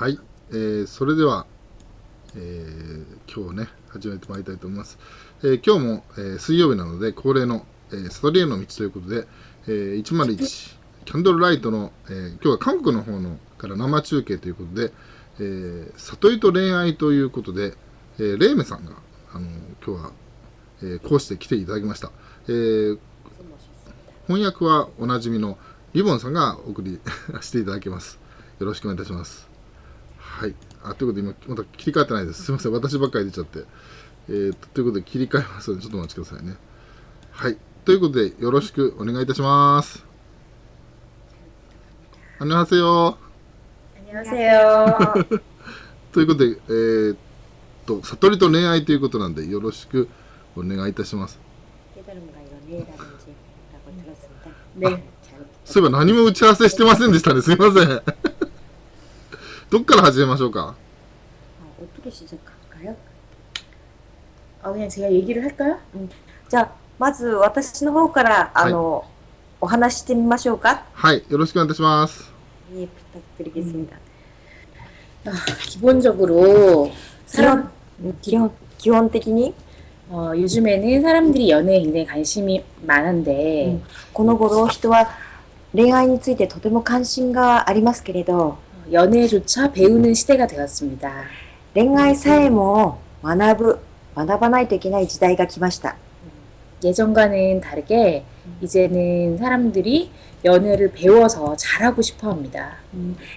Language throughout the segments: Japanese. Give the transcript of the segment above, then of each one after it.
はい、それでは、今日ね始めてまいりたいと思います。今日も、水曜日なので恒例の、サトリエの道ということで、101キャンドルライトの、今日は韓国の方のから生中継ということで、悟りと恋愛ということで、レイメさんが今日は、講師で来ていただきました。翻訳はおなじみのリボンさんがお送りしていただきます。よろしくお願いいたします。はい。ということで今また切り替えてないです。すみません。私ばっかり出ちゃって。ということで切り替えますのでちょっとお待ちくださいね。はい。ということでよろしくお願いいたします。안녕하세요。안녕하세요。ということで、悟りと恋愛ということなんでよろしくお願いいたします。 깨달음과 연애라든지라고 들었습니다. あ、 네, 잘 そういえば何も打ち合わせしてませんでしたね。すみません。どっから始めましょうか。 어떻게 시작할까요? 그냥 제가 얘기를 할까요? 자, まず私の方からはい。お話ししてみましょうか? はい。よろしくお願いいたします。 예, 부탁드리겠습니다. 기본적으로 사람 기본적으로 요즘에는 사람들이 연애에 굉장히 관심이 많은데 この頃人は恋愛についてとても関心がありますけれど 연애조차 배우는 시대가 되었습니다. 恋愛さえも学ばないといけない時代が来ました. 예전과는 다르게 이제는 사람들이 연애를 배워서 잘하고 싶어 합니다.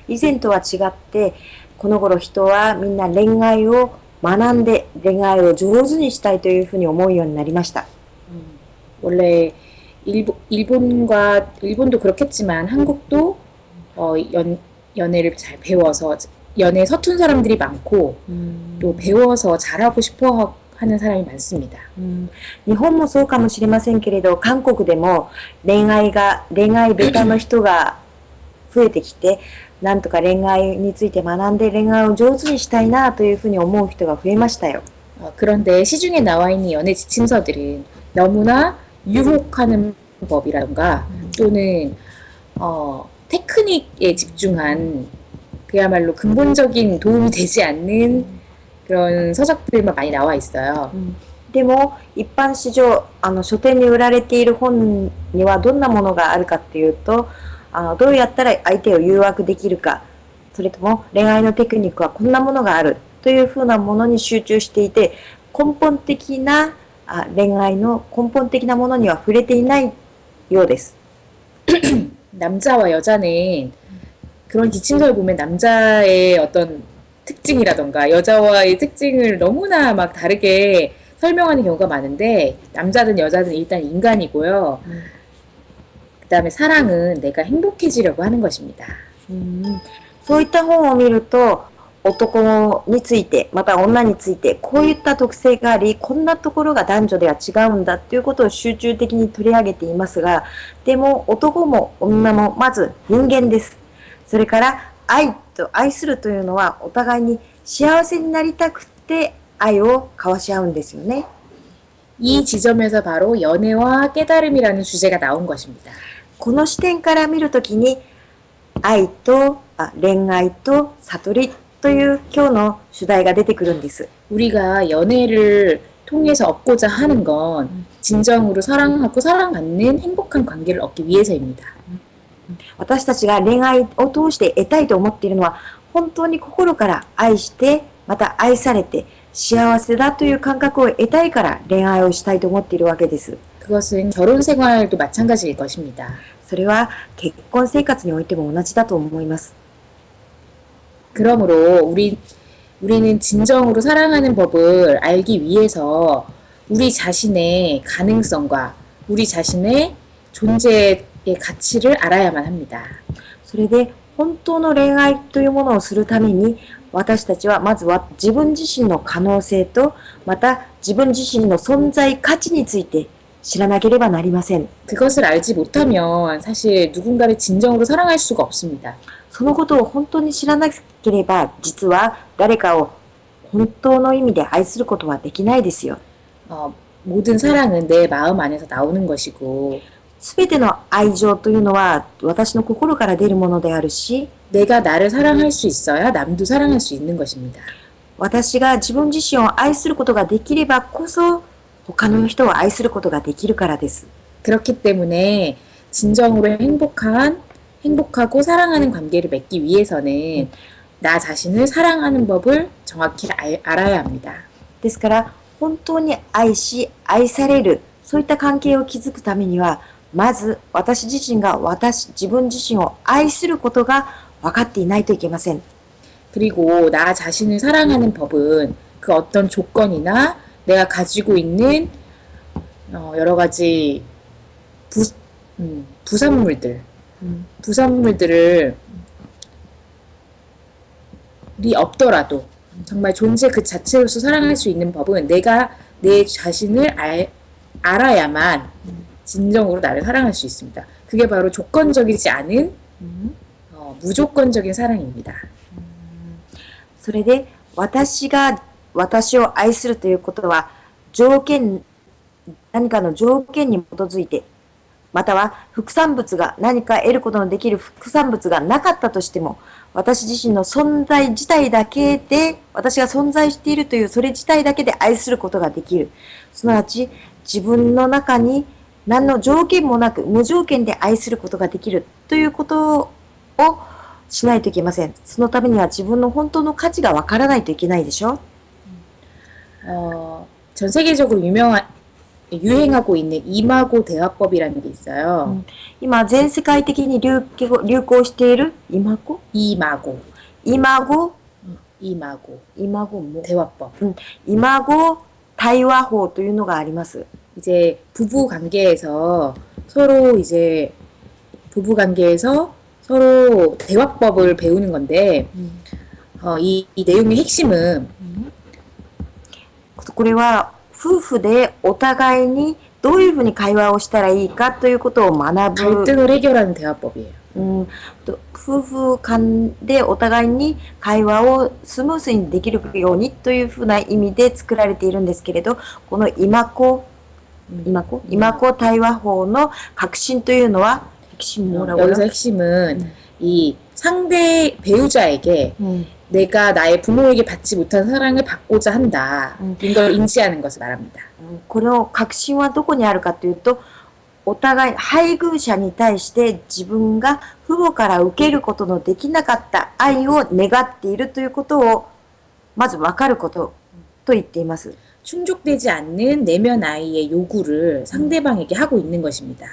以前とは違ってこの頃人はみんな恋愛を学んで恋愛を上手にしたいというふうに思うようになりました. 원래 일본도 그렇겠지만 한국도 연애를 잘 배워서 연애에 서툰 사람들이 많고 또 배워서 잘하고 싶어 하는 사람이 많습니다. 日本もそうかもしれませんけれど、韓国でも恋愛ベタの人が増えてきて、なんとか恋愛について学んで恋愛を上手にしたいなというふうに思う人が増えましたよ. 네. 그런데 시중에 나와 있는 연애 지침서들은 너무나 유혹하는 법이라던가 또는 테크닉에 집중한 그야말로 근본적인 도움이 되지 않는 그런 서적들만 많이 나와 있어요. でも一般市場、書店に売られている本にはどんなものがあるかっていうと、どうやったら相手を誘惑できるか、それとも恋愛のテクニックはこんなものがあるというふうなものには触れていないようです. 남자와 여자는 그런 지침서를 보면 남자의 어떤 특징이라던가 여자와의 특징을 너무나 막 다르게 설명하는 경우가 많은데 남자든 여자든 일단 인간이고요. 그 다음에 사랑은 내가 행복해지려고 하는 것입니다. そういった本を見ると、男について、また女について、こういった特性があり、こんなところが男女では違うんだっていうことを集中的に取り上げていますが、でも男も女もまず人間です。それから愛と愛するというのはお互いに幸せになりたくて愛を交わし合うんですよね。この視点から見るときに、愛と恋愛と悟りという今日の主題が出てくるんです. 우리가 연애를 통해서 얻고자 하는 건 진정으로 사랑하고 사랑받는 행복한 관계를 얻기 위해서입니다. 私たちが恋愛を通して得たいと思っているのは、本当に心から愛して、また愛されて幸せだという感覚を得たいから恋愛をしたいと思っているわけです. 그것은 결혼 생활도 마찬가지일 것입니다. それは結婚生活においても同じだと思います. 그러므로 우리는 진정으로 사랑하는 법을 알기 위해서 우리 자신의 가능성과 우리 자신의 존재의 가치를 알아야만 합니다. それで本当の恋愛というものをするために、私たちはまずは自分自身の可能性と、また自分自身の存在価値について知らなければなりません. 그것을 알지 못하면 사실 누군가를 진정으로 사랑할 수가 없습니다. そのことを本当に知らなければ、実は誰かを本当の意味で愛することはできないですよ. 모든 사랑은 내 마음 안에서 나오는 것이고 すべての愛情というのは私の心から出るものであるし、 내가 나를 사랑할 수 있어야 남도 사랑할 수 있는 것입니다. 私が自分自身を愛することができればこそ他の人を愛することができるからです。 그렇기 때문에 진정으로 행복하고 사랑하는 관계를 맺기 위해서는 나 자신을 사랑하는 법을 정확히 알아야 합니다. ですから本当に愛し愛されるそういった関係を築くためにはまず私自身が自分自身を愛することが分かっていないといけません。 그리고 나 자신을 사랑하는 법은 그 어떤 조건이나 내가 가지고 있는 여러 가지 부산물들을 없더라도 정말 존재 그 자체로서 사랑할 수 있는 법은 내가 내 자신을 알아야만 진정으로 나를 사랑할 수 있습니다. 그게 바로 조건적이지 않은 무조건적인 사랑입니다. それで私が私を愛するということは何かの条件に基づいて、または副産物が何か得ることのできる副産物がなかったとしても、私自身の存在自体だけで、私が存在しているというそれ自体だけで愛することができる。すなわち自分の中に何の条件もなく無条件で愛することができるということをしないといけません。そのためには自分の本当の価値がわからないといけないでしょ。 전 세계적으로 유행하고 있는 이마고 대화법이라는 게 있어요. 今全世界的に流行しているimago 대화법. imago対話法というのがあります。 이제 부부 관계에서 서로 대화법을 배우는 건데 이 내용의 핵심은 これは夫婦でお互いにどういうふうに会話をしたらいいかということを学ぶ。 갈등을 해결하는 대화법이에요. 夫婦間でお互いに会話をスムーズにできるようにというふうな意味で作られているんですけれど、このimago対話法の核心というのは 여기서 핵심은 이 상대 배우자에게 내가 나의 부모에게 받지 못한 사랑을 받고자 한다. 이걸 인지하는 것을 말합니다. この核心はどこにあるかというと、お互い配偶者に対して自分が父母から受けることのできなかった愛を願っているということをまず分かることと言っています。 충족되지 않는 내면 아이의 요구를 상대방에게 하고 있는 것입니다.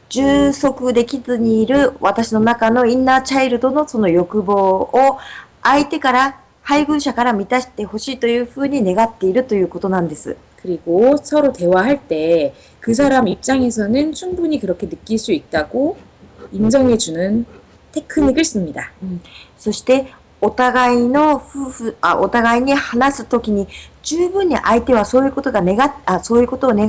充足できずにいる私の中のインナーチャイルドのその欲望を相手から配偶者から満たしてほしいというふうに願っているということなんです。 그리고 서로 대화할 때 그 사람 입장에서는 충분히 그렇게 느낄 수 있다고 인정해주는 테크닉을 씁니다. そしてお互いに話すときに十分に相手はそういうことを願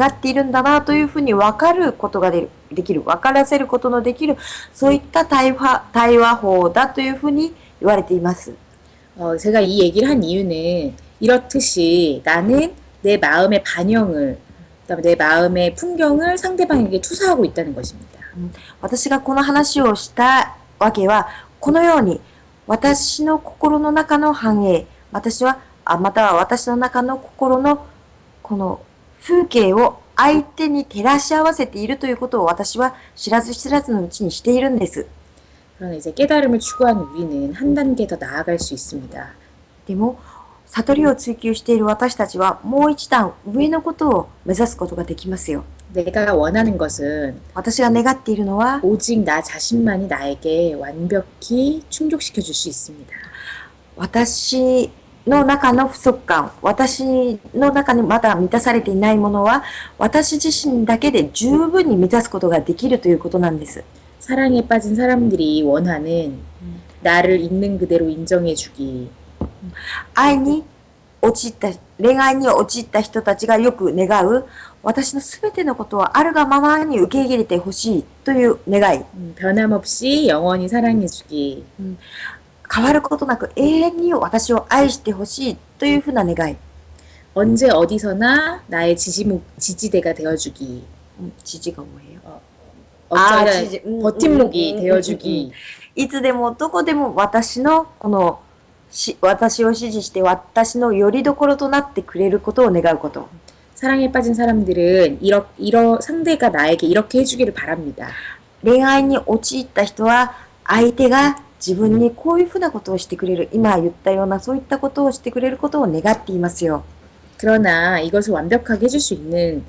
っているんだなというふうに分かることができる、分からせることのできる、そういった対話法だというふうに言われています。 제가 이 얘기를 한 이유는 이렇듯이 나는 내 마음의 반영을, 그다음에 내 마음의 풍경을 상대방에게 투사하고 있다는 것입니다. 私がこの話をしたわけは、このように私の心の中の繁栄、または私の中の心のこの風景を相手に照らし合わせているということを私は知らず知らずのうちにしているんです。 그러나 이제 깨달음을 추구하는 우리는 한 단계 더 나아갈 수 있습니다. でも悟りを追求している私たちはもう一段上のことを目指すことができますよ。 내가 원하는 것은 私が願っているのは 오직 나 자신만이 나에게 완벽히 충족시켜 줄 수 있습니다. 私の中の不足感、私の中にまだ満たされていないものは私自身だけで十分に満たすことができるということなんです。 사랑에 빠진 사람들이 원하는 나를 있는 그대로 인정해주기. 恋愛に陥った人たちがよく願う私のすべてのことをあるがままに受け入れてほしいという願い。 변함없이 영원히 사랑해주기. 変わることなく永遠に私を愛してほしいというふうな願い。 언제 어디서나 나의 지지대가 되어주기. 지지가 뭐예요? 어쩌다 지지. 버팀목이 되어주기. いつでもどこでも私のこの私を支持して私の拠り所となってくれることを願うこと。 사랑에 빠진 사람들은 상대가 나에게 이렇게 해주기를 바랍니다. 恋愛に陥った人は相手が自分にこういうふうなことをしてくれる、今言ったようなそういったことをしてくれることを願っていますよ。 그러나 이것을 완벽하게 해줄 수 있는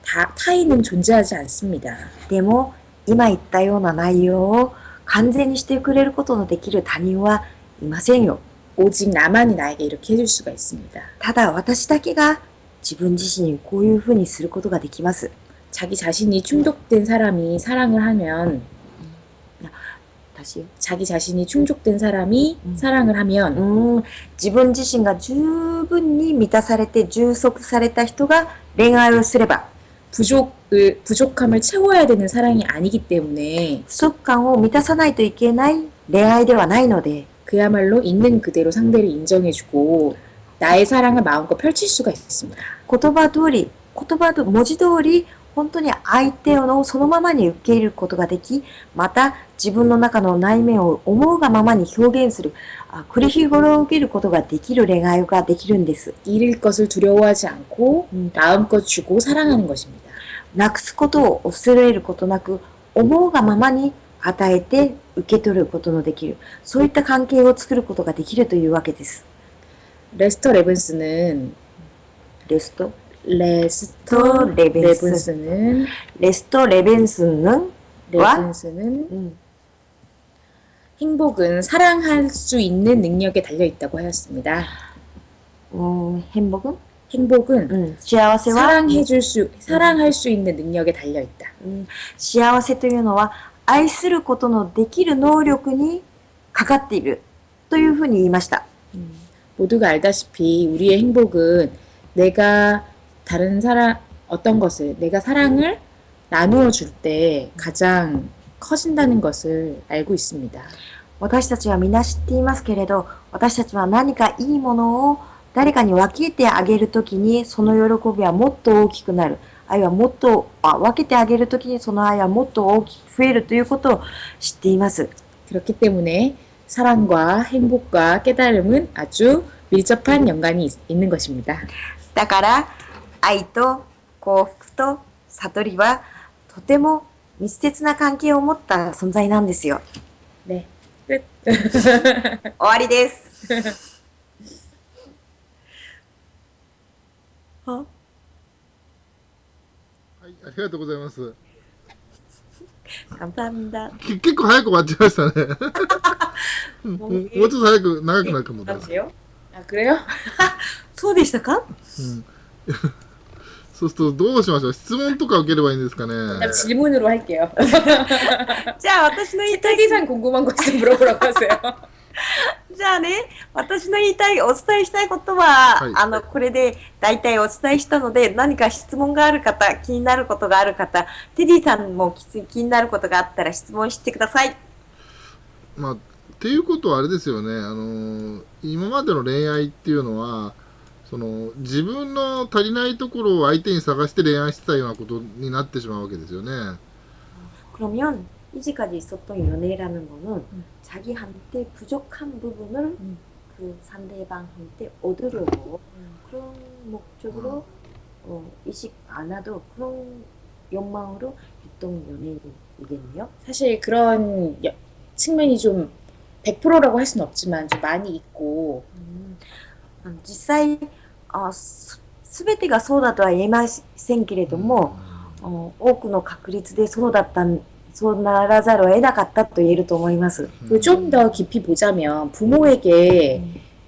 타인은 존재하지 않습니다. でも今言ったような内容を完全にしてくれることのできる他人はいませんよ。 오직 나만이 나에게 이렇게 해줄 수가 있습니다. ただ私だけが自分自身にこういうふうにすることができます。 자기 자신이 충족된 사람이 사랑을 하면 다시요. 자기 자신이 충족된 사람이 사랑을 하면 自分自身が十分に満たされて充足された人が恋愛をすれば 부족함을 채워야 되는 사랑이 아니기 때문에 不足感を満たさないといけない恋愛ではないので 그야말로 있는 그대로 상대를 인정해주고 나의 사랑을 마음껏 펼칠 수가 있습니다. 言葉通り、文字通り本当に相手をそのままに受け入れることができ、また自分の中の内面を思うがままに表現する、繰り広げることができる恋愛ができるんです。 잃을 것을 두려워하지 않고 마음껏 주고 사랑하는 것입니다. なくすことを恐れることなく、思うがままに与えて受け取ることのできる、そういった関係を作ることができるというわけです。 레스터 레븐스는 행복은 사랑할 수 있는 능력에 달려 있다고 하였습니다. 행복은 幸せは 사랑할 수 있는 능력에 달려 있다. 幸せというのは愛することのできる能力にかかっているというふうに言いました。 모두가 알다시피 우리의 행복은 내가 내가 사랑을 나누어 줄 때 가장 커진다는 것을 알고 있습니다. 私たちはみんな知っていますけれど、私たちは何かいいものを誰かに分けてあげるときにその喜びはもっと大きくなる。愛はもっと分けてあげるときにその愛はもっと大きく増えるということを知っています。 그렇기 때문에 사랑과 행복과 깨달음은 아주 밀접한 연관이 있는 것입니다. だから愛と幸福と悟りはとても密接な関係を持った存在なんですよ。 네, 끝. 終わりです。はい、ありがとうございます。 감사합니다. 結構早く終わっちゃいましたね。もうちょっと早く長くなるかもだ。 아, 그래요? そうでしたか？そうするとどうしましょう。質問とか受ければいいんですかね。 질문으로 할게요. じゃあ私の言いたい 태기상 궁금한 거 있으면 물어보라고 하세요. じゃあね、私の言いたい、お伝えしたいことは、はいこれで大体お伝えしたので、何か質問がある方、気になることがある方、テディさんも気になることがあったら質問してください。まあ、っていうことはあれですよね。今までの恋愛っていうのは、自分の足りないところを相手に探して恋愛してたようなことになってしまうわけですよね。 그러면 이제까지 있었던 연애라는 거는 자기한테 부족한 부분을 그 상대방한테 얻으려고 그런 목적으로 의식 안 하도 그런 욕망으로 했던 연애이겠네요. 사실 그런 측면이 좀 100%라고 할 수는 없지만 좀 많이 있고 実際全てがそうだとは言えませんけれども、多くの確率でそうならざるを得なかったと言えると思います。 좀 더 깊이 보자면 부모에게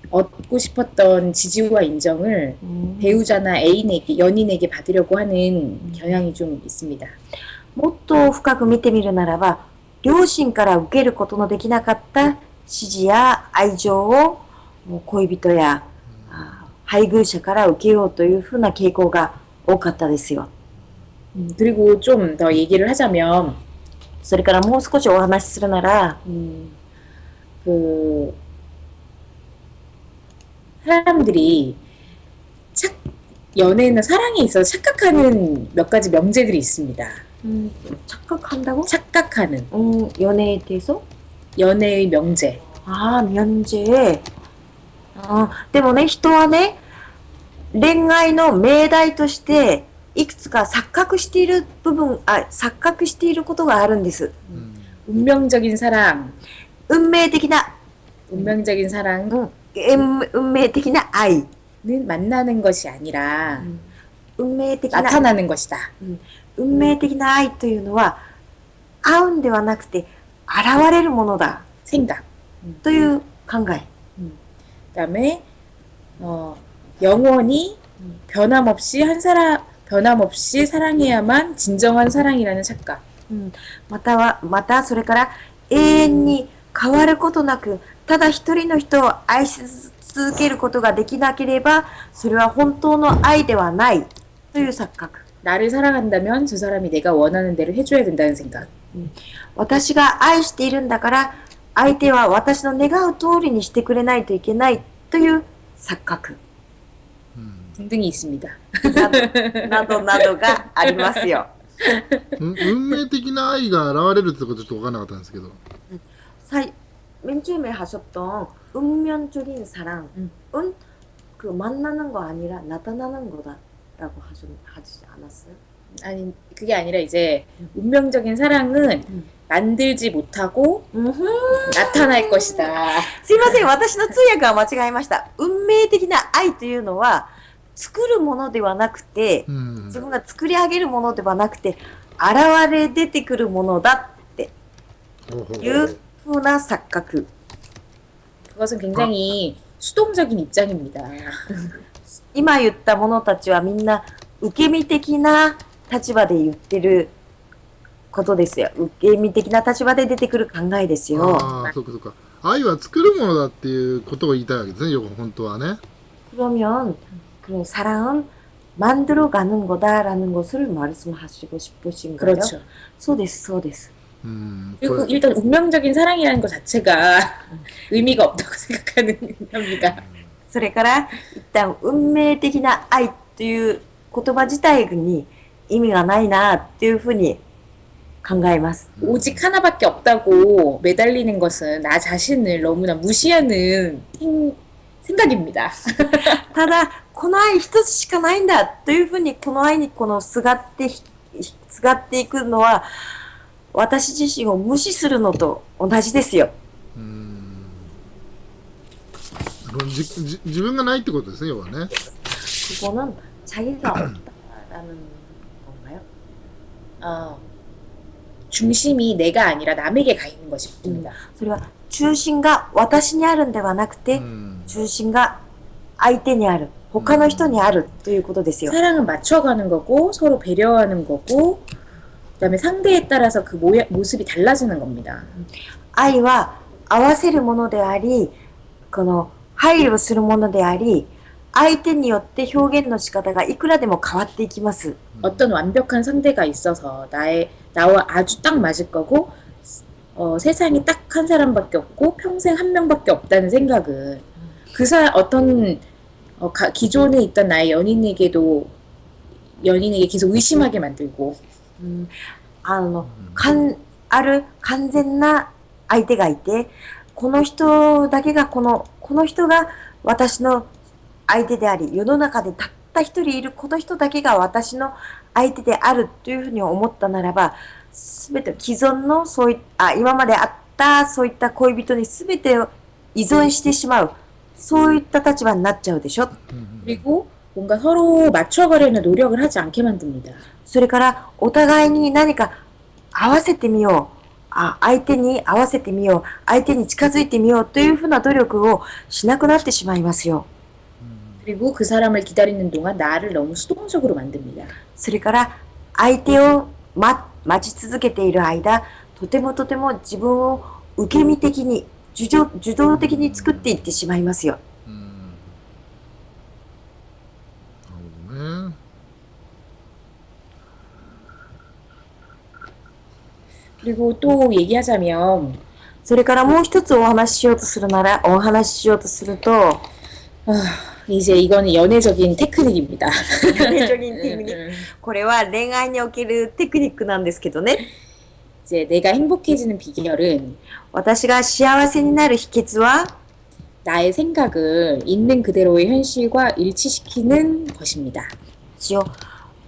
얻고 싶었던 지지와 인정을 배우자나 연인에게 받으려고 하는 경향이 좀 있습니다. もっと深く見てみるならば、両親から受けることのできなかった支持や愛情を恋人や配偶者から受けようというふうな傾向が多かったですよ。 그리고 좀 더 얘기를 하자면 それからもう少しお話しするなら、 사람들이 연애나 사랑에 있어서 착각하는 몇 가지 명제들이 있습니다. 착각한다고? 착각하는 연애에 대해서? 연애의 명제. ああ、免税。でもね、人はね、恋愛の命題として、いくつか錯覚している部分、錯覚していることがあるんです。 운명적인 사랑, 運命的な、 운명적인 사랑은 運命的な愛。 만나는 것이 아니라 運命的な、 나타나는 것이다. 運命的な愛というのは、会うんではなくて、現れるものだ。 생각. という考え。 그다음에 영원히 변함없이 사랑해야만 진정한 사랑이라는 착각. またそれから永遠に変わることなく、ただ一人の人を愛し続けることができなければ、それは本当の愛ではないという錯覚。 나를 사랑한다면 저 사람이 내가 원하는 대로 해줘야 된다는 생각. 私が愛しているんだから、相手は私の願う通りにしてくれないといけないという錯覚。 등등이 있습니다. などなどがありますよ。運命的な愛が現れるってことちょっと分からなかったんですけど。 맨 처음에 하셨던 운명적인 사랑은 그 만나는 거 아니라 나타나는 거다라고 하지 않았어요? 아니 그게 아니라 이제 운명적인 사랑은 만들지 못하고 나타날 것이다. すいません、私の通訳は間違えました。運命的な愛というのは作るものではなくて、自分が作り上げるものではなくて、現れ出てくるものだっていうふうな錯覚。 그것은 굉장히 수동적인 입장입니다. 今言った者たちはみんな受け身的な立場で言ってることですよ。受け身的な立場で出てくる考えですよ。ああ、そうかそうか。愛は作るものだっていうことを言いたいわけですね、よく本当はね。 그러면 그 사랑은 만들어가는 거다라는 것을 말씀하시고 싶으신가요? 그렇죠. そうです、そうです。 그리고 일단 운명적인 사랑이라는 것 자체가 의미가 없다고 생각하는 겁니다. それから一旦運命的な愛という言葉自体に意味がないなっていうふうに考えます。 오직 하나밖에 없다고 매달리는 것은 나 자신을 너무나 무시하는 생각입니다. ただこの愛一つしかないんだというふうにこの愛にすがっていくのは私自身を無視するのと同じですよ。自分がないってことですね、要はね。 그거는 자기가 없다라는 건가요? 중심이 내가 아니라 남에게 가 있는 것입니다. それは中心が私にあるんではなくて、中心が相手にある、他の人にあるということですよ。 사랑은 맞춰가는 거고 서로 배려하는 거고 그다음에 상대에 따라서 그 모습이 달라지는 겁니다. 愛は合わせるものであり、この配慮するものであり、相手によって表現の仕方がいくらでも変わっていきます。 어떤 완벽한 상대가 있어서 나와 아주 딱 맞을 거고 세상에 딱 한 사람밖에 없고 평생 한 명밖에 없다는 생각은 어떤 기존에 있던 나의 연인에게 계속 의심하게 만들고 ある完全な相手がいて、この人だけがこの人が私の相手であり、世の中でたった一人いるこの人だけが私の相手であるというふうに思ったならば、すべて既存の今まであったそういった恋人にすべてを依存してしまう、そういった立場になっちゃうでしょ。 그리고 뭔가 서로 맞춰가려는 노력을 하지 않게 만듭니다. それからお互いに何か合わせてみよう。相手に合わせてみよう。相手に近づいてみようというふうな努力をしなくなってしまいますよ。 그리고 그 사람을 기다리는 동안 나를 너무 수동적으로 만듭니다. それから相手を待ち続けている間、とても自分を受け身的に、受動的に作っていってしまいますよ。 なるほどね。 그리고 또 얘기하자면 それからもう一つお話ししようとすると、 이제 이거는 연애적인 테크닉입니다. 恋愛テクニック。これは恋愛におけるテクニックなんですけどね。 이제 내가 행복해지는 비결은 私が幸せになる秘訣は 나의 생각을 있는 그대로의 현실과 일치시키는 것입니다. 一応、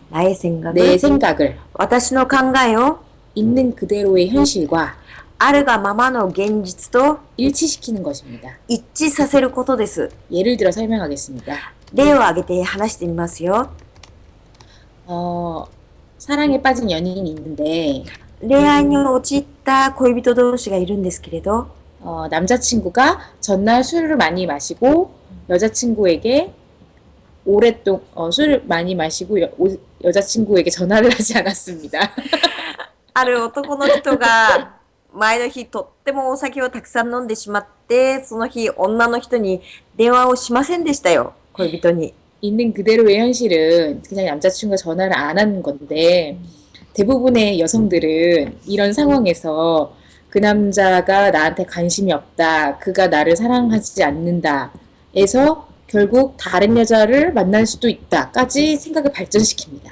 나의 생각을 내 생각을 私の考えを 있는 그대로의 현실과 あるがままの現実と 일치시키는 것입니다. 一致させることです。 예를 들어 설명하겠습니다. 例を挙げて話してみますよ。 사랑에 빠진 연인이 있는데 恋愛に陥った恋人同士がいるんですけれど、 남자친구가 전날 술을 많이 마시고 여자친구에게 오랫동안 술을 많이 마시고 여자친구에게 전화를 하지 않았습니다. ある男の人が前の日とってもお酒をたくさん飲んでしまって、その日女の人に電話をしませんでしたよ、恋人に。 있는 그대로의 현실은 그냥 남자친구가 전화를 안 하는 건데 대부분의 여성들은 이런 상황에서 그 남자가 나한테 관심이 없다, 그가 나를 사랑하지 않는다 에서 결국 다른 여자를 만날 수도 있다까지 생각을 발전시킵니다.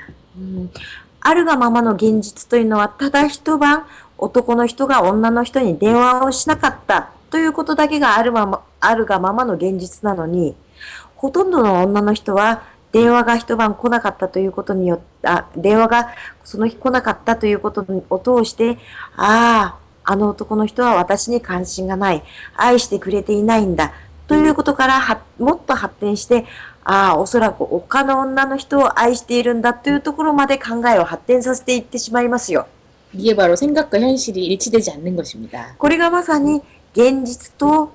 あるがままの現実というのはただ一晩男の人が女の人に電話をしなかったということだけがあるがままの現実なのに、ほとんどの女の人は電話が一晩来なかったということによって、電話がその日来なかったということを通して、あの男の人は私に関心がない、愛してくれていないんだということからもっと発展して、おそらく他の女の人を愛しているんだというところまで考えを発展させていってしまいますよ。 이게 바로 생각과 현실이 일치되지 않는 것입니다. これがまさに現実と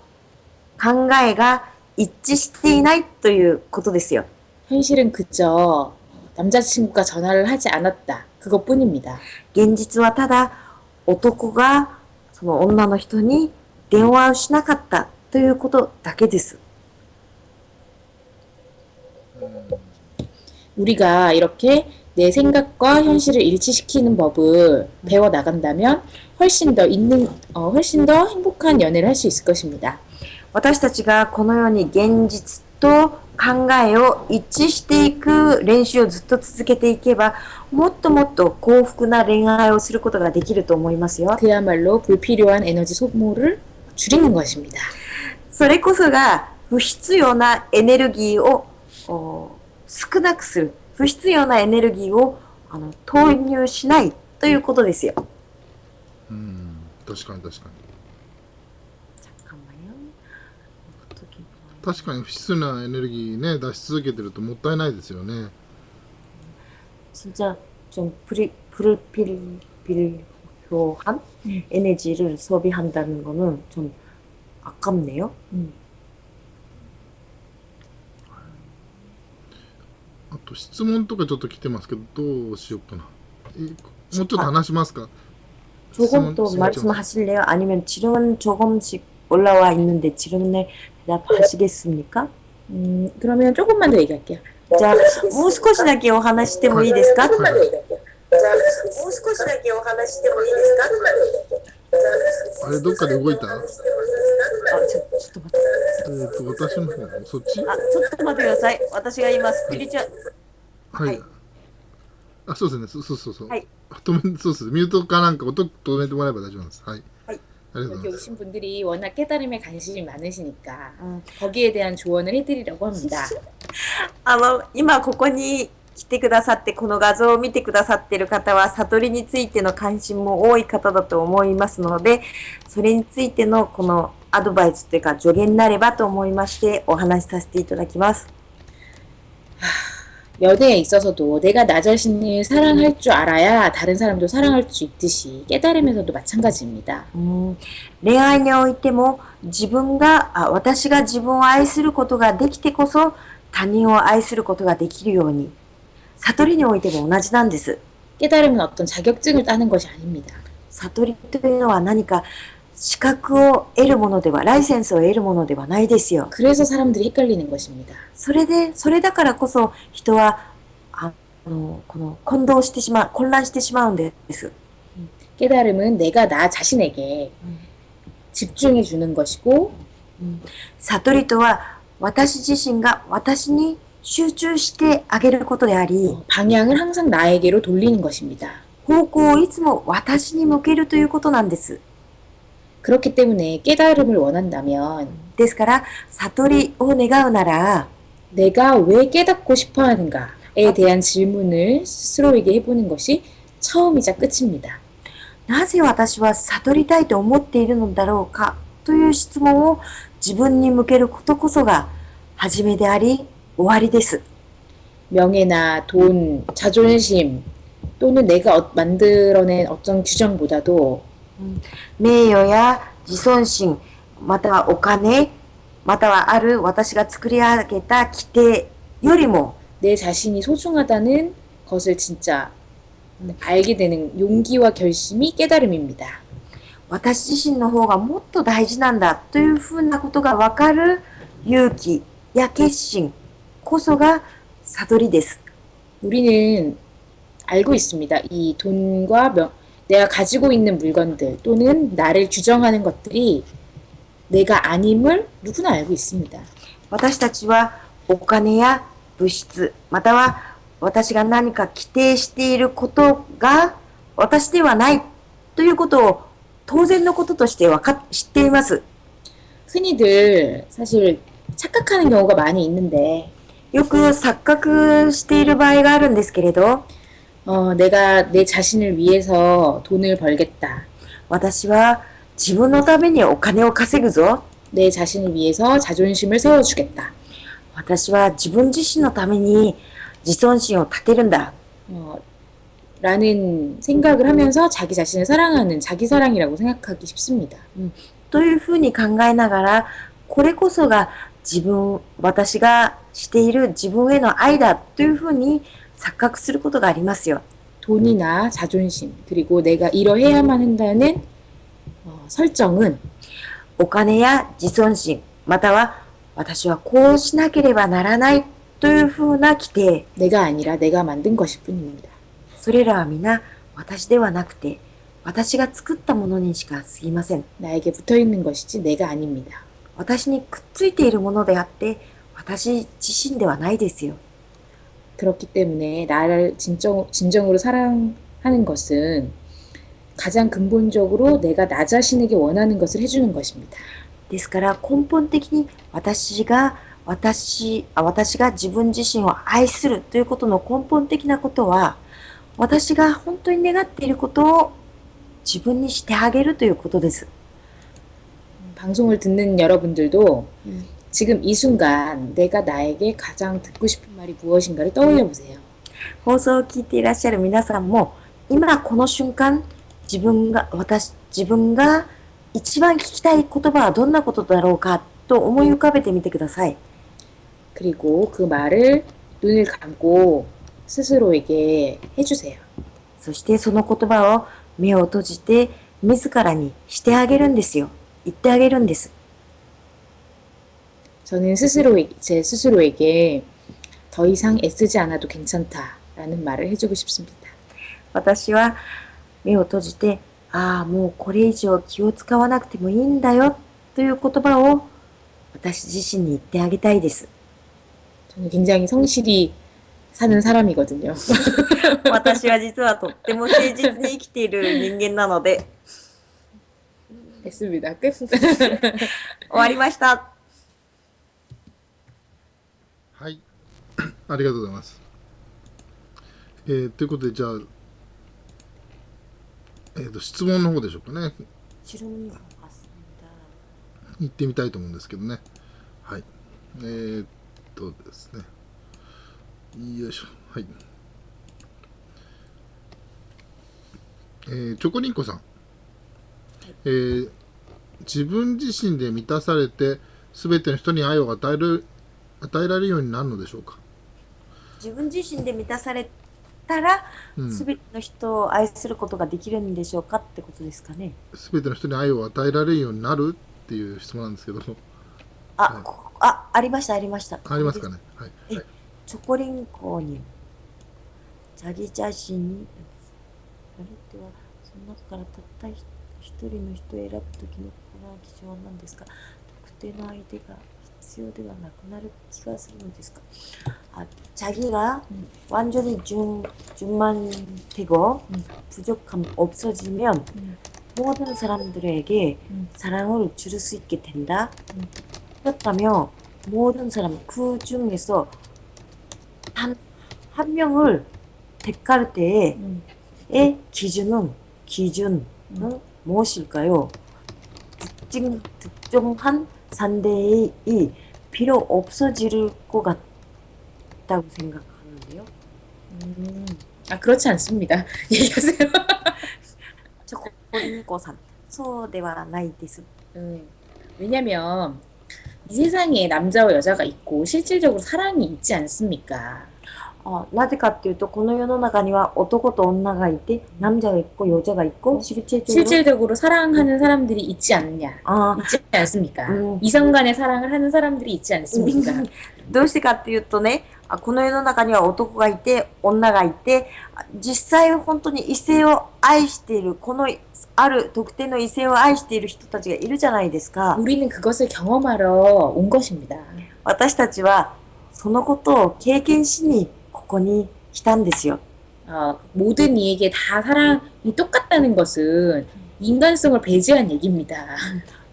考えが一致していないということですよ。 현실은 그저 남자친구가 전화를 하지 않았다, 그것뿐입니다. 現実はただ男がその女の人に電話をしなかったということだけです。 우리가 이렇게 내 생각과 현실을 일치시키는 법을 배워 나간다면 훨씬 더 행복한 연애를 할 수 있을 것입니다. 私たちがこのように現実と考えを一致していく練習をずっと続けていけば、もっともっと幸福な恋愛をすることができると思いますよ。 그야말로 불필요한 에너지 소모를 줄이는 것입니다. それこそが不必要なエネルギーを少なくする。不必要なエネルギーを投入しないということですよ。確かに確かに。確かに不必要なエネルギーね出し続けてるともったいないですよね。 진짜 좀 불필요한 에너지를 소비한다는 거는 좀 아깝네요. あと質問とかちょっと来てますけどどうしようかな。もうちょっと話しますか。 조금 또 말씀하실래요? 아니면 질문 조금씩 올라와 있는데 질문에 대답하시겠습니까? 그러면 조금만 더 얘기할게요. 자, もう少しだけお話してもいいですか? はい あれどっかで動いた？ちょっと待って。私の方そっち？ちょっと待ってください。私が今スピリチュアル。はい。はいあ、そうですね。そう。はい。そうです。ミュートかなんか音止めてもらえば大丈夫なんです。はい。はいありがとうござい 여기 ます 오신 분들이 워낙 깨달음에 관심이 많으시니까 거기에 대한 조언을 해드리려고 합니다. 今ここに来てくださって、この画像を見てくださっている方は、悟りについての関心も多い方だと思いますので、それについてのこのアドバイスというか助言になればと思いましてお話しさせていただきます。 연애에 있어서도 내가 나 자신을 사랑할 줄 알아야 다른 사람도 사랑할 수 있듯이 깨달음에서도 마찬가지입니다. 恋愛においても私が自分を愛することができてこそ他人を愛することができるように、悟りにおいても同じなんです。 깨달음은 어떤 자격증을 따는 것이 아닙니다. 悟りというのは何か資格を得るものでは、ライセンスを得るものではないですよ。 그래서 사람들이 헷갈리는 것입니다. それだからこそ人は混乱してしまうんです。 깨달음은 내가 나 자신에게 집중해 주는 것이고 悟りとは私自身が私に集中してあげることであり、 방향을 항상 나에게로 돌리는 것입니다. 方向をいつも私に向けるということなんです。 그렇기 때문에 깨달음을 원한다면 ですから、悟りを願うなら、 내가 왜 깨닫고 싶어 하는가에 대한 질문을 스스로에게 해보는 것이 처음이자 끝입니다. なぜ私は悟りたいと思っているのだろうかという質問を自分に向けることこそが始めであり終わりです。 명예나 돈, 자존심 또는 내가 만들어낸 어떤 규정보다도 名誉や自尊心、またはお金、またはある私が作り上げた規定よりも 내 자신이 소중하다는 것을 진짜 알게 되는 용기와 결심이 깨달음입니다. 私自身の方がもっと大事なんだというふうなことがわかる勇気や決心こそが悟りです。 우리는 알고 있습니다. 이 돈과 내가 가지고 있는 물건들 또는 나를 규정하는 것들이 내가 아님을 누구나 알고 있습니다. 私たちはお金や物質、または私が何か規定していることが私ではないということを当然のこととして知っています。 흔히들 사실 착각하는 경우가 많이 있는데 よく錯覚している場合があるんですけれど、 내가 내 자신을 위해서 돈을 벌겠다. 私は自分のためにお金を稼ぐぞ。 내 자신을 위해서 자존심을 세워주겠다. 私は自分自身のために自尊心を立てるんだ。 라는 생각을 하면서 자기 자신을 사랑하는 자기사랑이라고 생각하기 쉽습니다. というふうに考えながら、これこそが私がしている自分への愛だというふうに錯覚することがありますよ。 돈이나 자존심 그리고 내가 이러해야만 한다는 설정은 お金や自尊心、または私はこうしなければならないというふうな規定、 내가 아니라 내가 만든 것일 뿐입니다. それらは皆私ではなくて私が作ったものにしか過ぎません。 나에게 붙어있는 것이지 내가 아닙니다. 私にくっついているものであって私自身ではないですよ。 그렇기 때문에 나를 진정으로 사랑하는 것은 가장 근본적으로 내가 나 자신에게 원하는 것을 해주는 것입니다. ですから根本的に私が自分自身を愛するということの根本的なことは、私が本当に願っていることを自分にしてあげるということです。 방송을 듣는 여러분들도 지금 이 순간 내가 나에게 가장 듣고 싶은 말이 무엇인가를 떠올려 보세요. 放送を聞いていらっしゃる皆さんも、今この瞬間、自分が一番聞きたい言葉はどんなことだろうかと思い浮かべてみてください。 그리고 그 말을 눈을 감고 스스로에게 해주세요. そしてその言葉を目を閉じて自らにしてあげるんですよ。言ってあげるんです。 저는 제 스스로에게 더 이상 애쓰지 않아도 괜찮다라는 말을 해주고 싶습니다. 私は目を閉じて、もうこれ以上気を使わなくてもいいんだよという言葉を私自身に言ってあげたいです。 저는 굉장히 성실히 사는 사람이거든요. 私は実はとっても誠実に生きている人間なので。 됐습니다. 끝. 終わりました。はい。ありがとうございます。ということで、じゃあ、質問の方でしょうかね。行ってみたいと思うんですけどね。はい。ですね。よいしょ。はい。チョコリンコさん。自分自身で満たされて、すべての人に愛を与えられるようになるのでしょうか。自分自身で満たされたら、すべての人を愛することができるんでしょうかってことですかね。すべての人に愛を与えられるようになるっていう質問なんですけど。ありました、ありました。ありますかね。はい。チョコリンコに、자기 자신、あれでは、その中からたった一人の人を選ぶときの基準は何ですか。特定の相手が必要ではなくなる気がするのですか? 자기가 완전히 준만 되고 부족함 없어지면 모든 사람들에게 사랑을 줄 수 있게 된다. 그렇다면 모든 사람 그 중에서 한 명을 택할 때의 기준은 무엇일까요? 특정한 상대이 필요 없어질 것 같다고 생각하는데요. 그렇지 않습니다. 얘기하세요. そうではないです. 왜냐면 이 세상에 남자와 여자가 있고 실질적으로 사랑이 있지 않습니까? なぜかっていうと、この世の中には男と女がいて、남자가 있고 여자가 있고, 실질적으로 사랑하는 사람들이 있지 않느냐? 있지 않습니까? 이성 간의 사랑을 하는 사람들이 있지 않습니까? どうしてかっていうとね、この世の中には男がいて、女がいて、実際本当に異性を愛している、このある特定の異性を愛している人たちがいるじゃないですか。 우리는 그것을 경험하러 온 것입니다. 私たちはそのことを経験しにここに来たんですよ。 모든 이에게 다 사랑이 똑같다는 것은 인간성을 배제한 얘기입니다.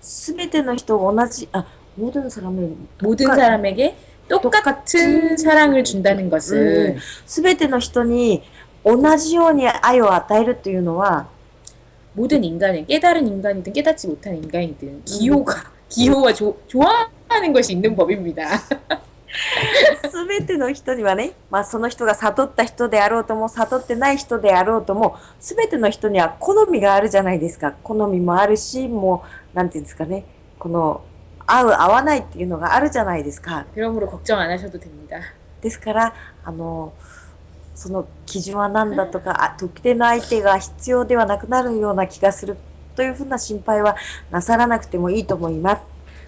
すべての人同じ、모든 사람에게 똑같은 사랑을 준다는 것은 すべての人に同じように愛を与えるというのは 모든 인간은 깨달은 인간이든 깨닫지 못한 인간이든 기호와 좋아하는 것이 있는 법입니다. すべての人にはね、その人が悟った人であろうとも悟ってない人であろうとも、すべての人には好みがあるじゃないですか。好みもあるし、もうなんていうんですかね、この合う合わないっていうのがあるじゃないですか。 그러므로 걱정 안 하셔도 됩니다. ですからその基準は何だとか、特定の相手が必要ではなくなるような気がするというふうな心配はなさらなくてもいいと思います。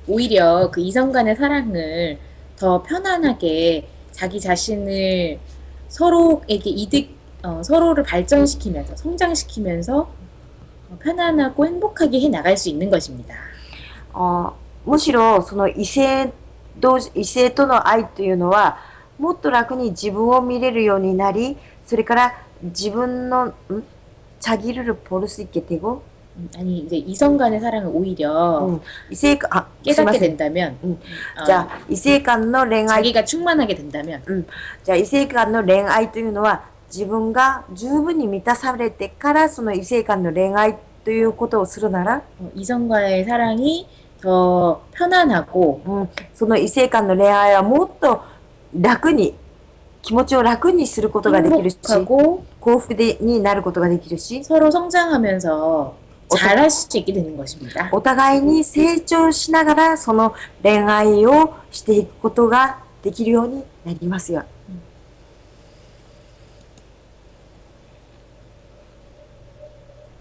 오히려 그 이성 간의 사랑을 더 편안하게 자기 자신을 서로에게 서로를 발전시키면서 성장시키면서 편안하고 행복하게 해 나갈 수 있는 것입니다. むしろその異性との愛というのはもっと楽に自分を見れるようになり、それから自分の자기를 볼 수 있게 되고, 아니 이제 이성 간의 사랑을 오히려 깨닫게 된다면, 자, 異性間の恋愛 자기가 충만하게 된다면, じゃあ異性間の恋愛というのは自分が十分に満たされてからその異性間の恋愛ということをするなら、 이성과의 사랑이 더 편안하고, その異性間の恋愛はもっと楽に気持ちを楽にすることができるし、 행복하고 幸福になることができるし、 서로 성장하면서 잘할 수 있게 되는 것입니다. お互いに成長しながらその恋愛をしていくことができるようになりますよ。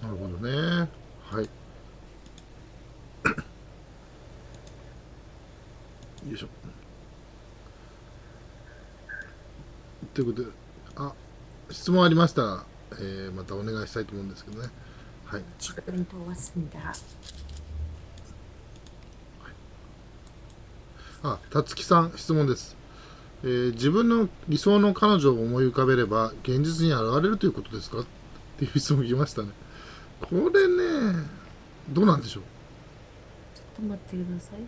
なるほどね。はい。よいしょ。ということで、質問ありましたら、またお願いしたいと思うんですけどね。はい。 지금 더 왔습니다. たつきさん、質問です。自分の理想の彼女を思い浮かべれば現実に現れるということですかっていう質問来ましたね。これね、どうなんでしょう。ちょっと待ってください。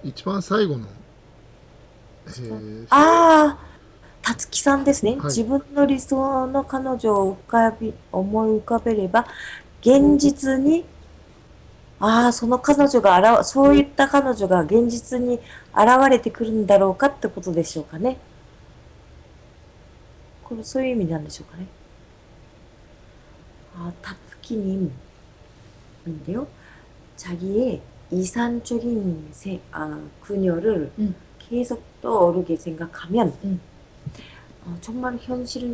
一番最後の、たつきさんですね。はい、自分の理想の彼女を思い浮かべれば現実にその彼女がそういった彼女が現実に現れてくるんだろうかってことでしょうかね。これそういう意味なんでしょうかね。타츠키님 근데요, 자기의 이상적인 그녀를 계속 떠오르게 생각하면 정말 현실에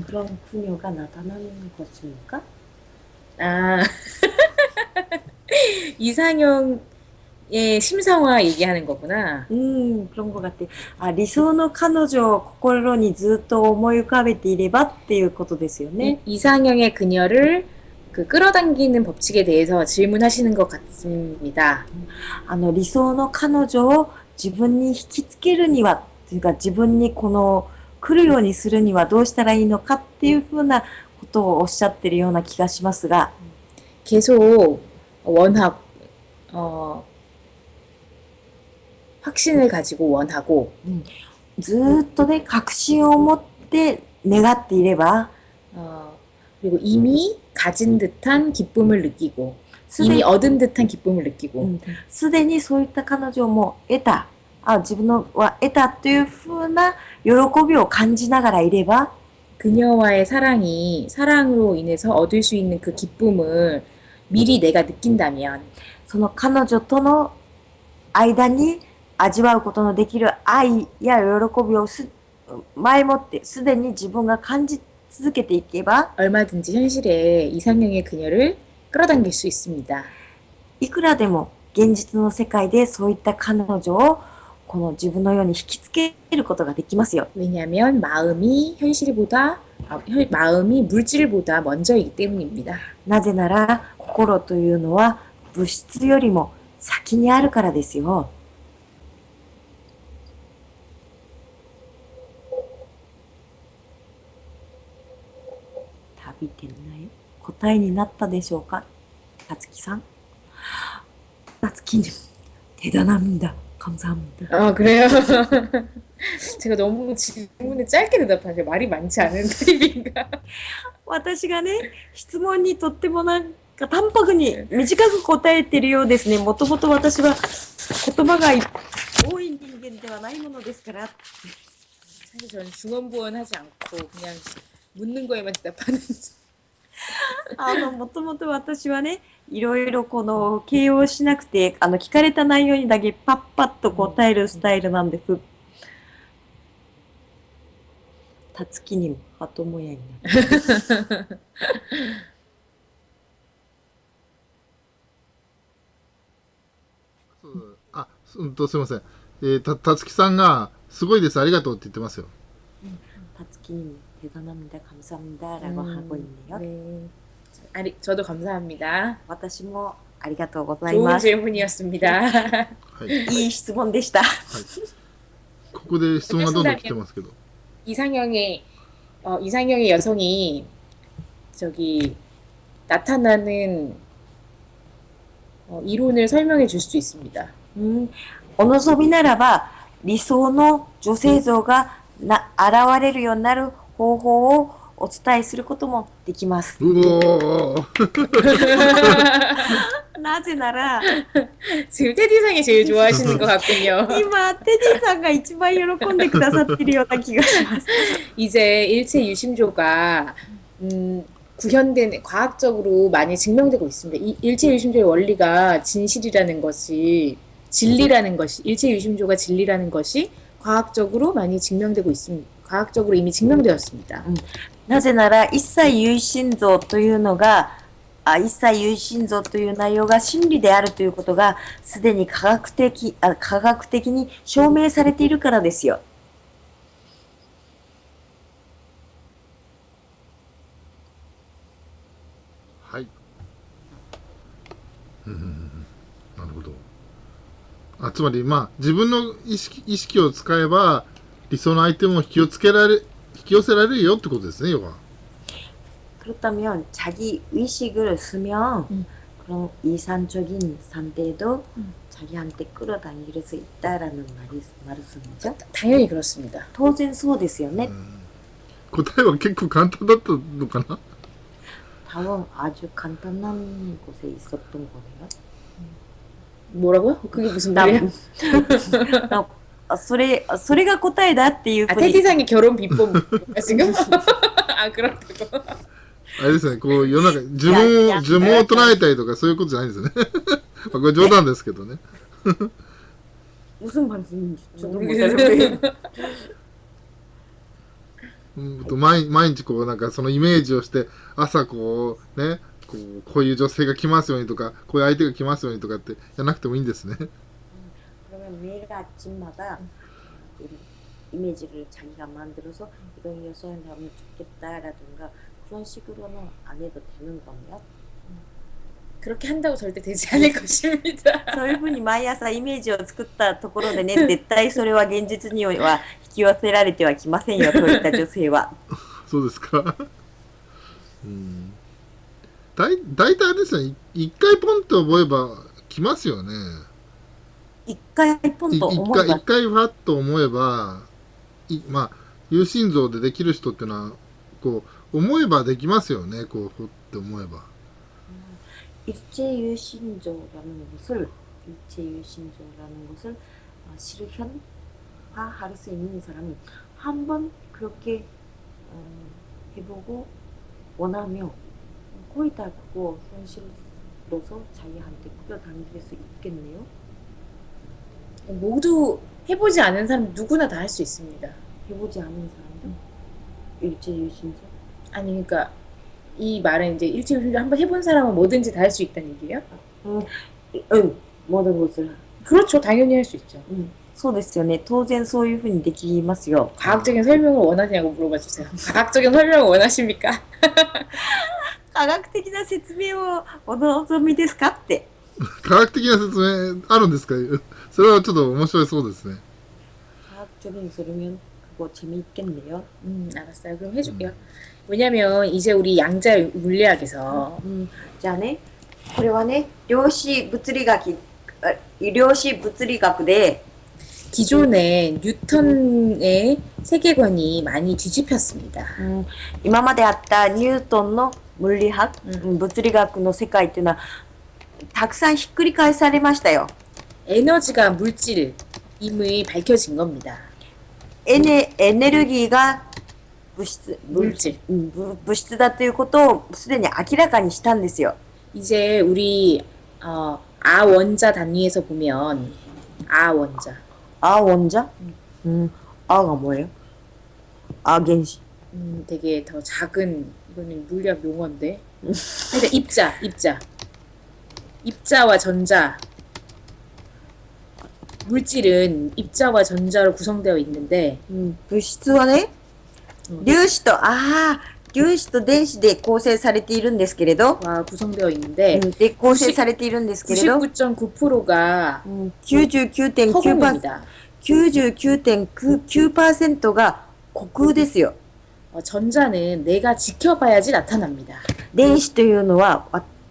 그런 그녀가 나타나는 것입니까? 이상형의 심상화 얘기하는 거구나. 그런 것 같아. 理想の彼女を心にずっと思い浮かべていればっていうことですよね。 이상형의 그녀를 그 끌어당기는 법칙에 대해서 질문하시는 것 같습니다. 理想の彼女を自分に引きつけるには、というか自分に来るようにするにはどうしたらいいのかっていうふうなことをおっしゃってるような気がしますが、 계속 원하고, 어, 확신을 가지고 원하고, ずーっとね、確信を持って願っていれば、 그리고 이미 가진 듯한 기쁨을 느끼고, すで 이미 に、얻은 듯한 기쁨을 느끼고, すでにそういった彼女をもう得た、自分のは得たというふうな喜びを感じながらいれば、 그녀와의 사랑으로 인해서 얻을 수 있는 그 기쁨을 미리 내가 느낀다면, その彼女との間に味わうことのできる愛や喜びを前もってすでに自分が感じ続けていけば、 얼마든지 현실에 이상형의 그녀를 끌어당길 수 있습니다. いくらでも現実の世界でそういった彼女をこの自分のように引きつけることができますよ。 왜냐하면 마음이 물질보다 먼저이기 때문입니다. なぜなら心というのは物質よりも先にあるからですよ。旅店内答えになったでしょうか、たつきさん。나츠키님 대단합니다. 감사합니다. 아, 그래요? 제가 너무 질문에 짧게 대답하세요. 말이 많지 않은 타입인가? 私がね、質問にとってもなんか淡白に短く答えてるようですね。もともと私は言葉が多い人間ではないものですから。 사실 저는 중언부언하지 않고 그냥 묻는 거에만 대답하는. もともと私はね、いろいろ形容しなくて、聞かれた内容にだけパッパッと答えるスタイルなんです。たつきにも鳩もやになる。すいません。たつきさんが、すごいです、ありがとうって言ってますよ。 다츠키님 대단합니다. 감사합니다라고 하고 있네요. 네. 저도 감사합니다. 私もありがとうござい 좋은 ます。 질문이었습니다. はい。いい質問でした。ここで質問がどんどん来てますけど。 이상형의 여성이 나타나는 이론을 설명해 줄 수 있습니다. お望みならば理想の女性像が現れるようになる方法をお伝えすることもできます。うおーなぜなら 지금 테디상이 제일 좋아하시는 것 같군요. 今テディさんが一番喜んでくださってるような気がします。 이제 일체 유심조가 구현된 과학적으로 많이 증명되고 있습니다. 일체 유심조의 원리가 진실이라는 것이 일체 유심조가 진리라는 것이 과학적으로 많이 증명되고 있습니다. 과학적으로 이미 증명되었습니다. なぜなら一切有心像というのが一切有心像という内容が真理であるということがすでに科学的に証明されているからですよ。はい。なるほど。つまり、自分の意識を使えば、理想の相手も引き寄せられるよってことですね、要は。 그렇다면 자기 의식을 쓰면 그런 이산적인 상태도 자기한테 끌어당길 수 있다라는 말씀이죠? 당연히 그렇습니다. 当然そうですよね。答えは結構簡単だったのかな。 답은 아주 간단한 곳에 있었던 거네요. 뭐라고요? 그게 무슨 말이에요? それが答えだっていうふうに。 테디상의 결혼 비법 지금? 그렇다고. あれですね、こう世の中呪文を唱えたりとかそういうことじゃないんですよね。これ冗談ですけどね。 무슨 말씀인지 저도 못 알아요. 毎日こうなんかそのイメージをして朝こうねこういう女性が来ますようにとかこういう相手が来ますようにとかってやなくてもいいんですね。 그러면 매일 아침마다 이미지를 자기가 만들어서 이런 여성을 하면 좋겠다라든가 그런 식으로는 안 해도 되는 거네요. 그렇게 한다고 절대 되지 않을 것입니다. そういうふうに毎朝イメージを作ったところでね、絶対それは現実には引き寄せられてはきませんよ、そういった女性は。そうですか。うん。大体あれですね、一回ポンと覚えば来ますよね。一回ポンと思えば一回ファッと思えば、まあ、有心臓でできる人っていうのは、こう、思えばできますよね、こう、ほって思えば。 일제 유신조라는 것을 일제 유신조라는 것을 실현화할 수 있는 사람은 한번 그렇게 해보고 원하며 거의 다 그거 현실로서 자기한테 끌어당길 수 있겠네요. 모두 해보지 않은 사람 누구나 다 할 수 있습니다. 해보지 않은 사람들 일제 유신조 아니 그러니까 이 말은 이제 일주일을 한번 해본 사람은 뭐든지 다 할 수 있다는 얘기예요? 응, 모든 것을 그렇죠. 당연히 할 수 있죠. そうですよね。当然そういうふうにできますよ。 과학적인 설명을 원하냐고 물어봐 주세요. 과학적인 설명을 원하십니까? 科学的な説明をお望みですかって。科学的な説明あるんですか？それはちょっと面白いそうですね。 과학적인 설명 그거 재미있겠네요. 알았어요. 그럼 해줄게요. 왜냐면 이제 우리 양자 물리학에서 じゃあね、これはね、量子物理学で 기존에 뉴턴의 세계관이 많이 뒤집혔습니다. 今まであったニュートンの物理学、物理学の世界っていうのはたくさんひっくり返されましたよ。 에너지가 물질임이 밝혀진 겁니다. エネルギーが物質だということをすでに明らかにしたんですよ。 이제 우리 아 원자 단위에서 보면 아 원자. 아 원자? 아가 뭐예요? 아原子. 되게 더 작은 이거는 물리학 용어인데. 하여튼 입자와 전자. 물질은 입자와 전자로 구성되어 있는데 物質はね、粒子と電子で構成されているんですけれど、 와 구성되어 있는데 で構成されているんですけれど、 99.9%가 99.9%が虚空ですよ。 전자는 내가 지켜봐야지 나타납니다. 電子というのは、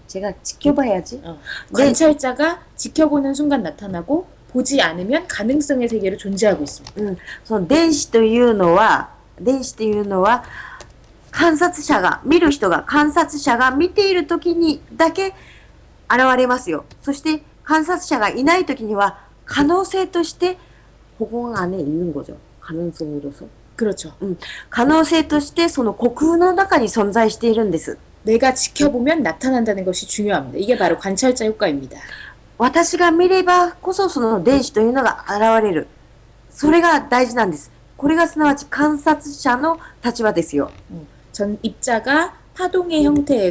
제가 지켜봐야지. 관찰자가 지켜보는 순간 나타나고 보지 않으면 가능성의 세계로 존재하고 있습니다. その電子というのは観察者が見ている時にだけ現れますよ。そして観察者がいない時には可能性として그공 안에 있는 거죠. 가능성으로서. 그렇죠. 可能性としてその虚空の中に存在しているんです。 내가 지켜보면 나타난다는 것이 중요합니다. 이게 바로 관찰자 효과입니다. 私が見ればこそその電子というのが現れる。それが大事なんです。これがすなわち観察者の立場ですよ。 입자가 파동의 형태로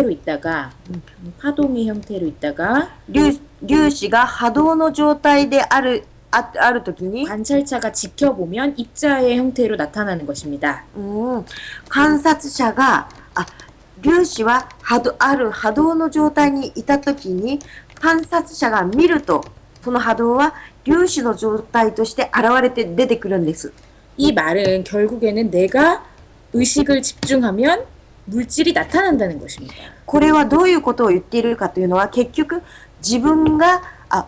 있다가 粒子が波動の状態であるときに 관찰자가 지켜보면 입자의 형태로 나타나는 것입니다. 観察者が粒子は波動の状態にいたときに観察者が見るとその波動は粒子の状態として現れて出てくるんです。 이 말은 결국에는 내가 의식을 집중하면 물질이 나타난다는 것입니다. これはどういうことを言っているかというのは結局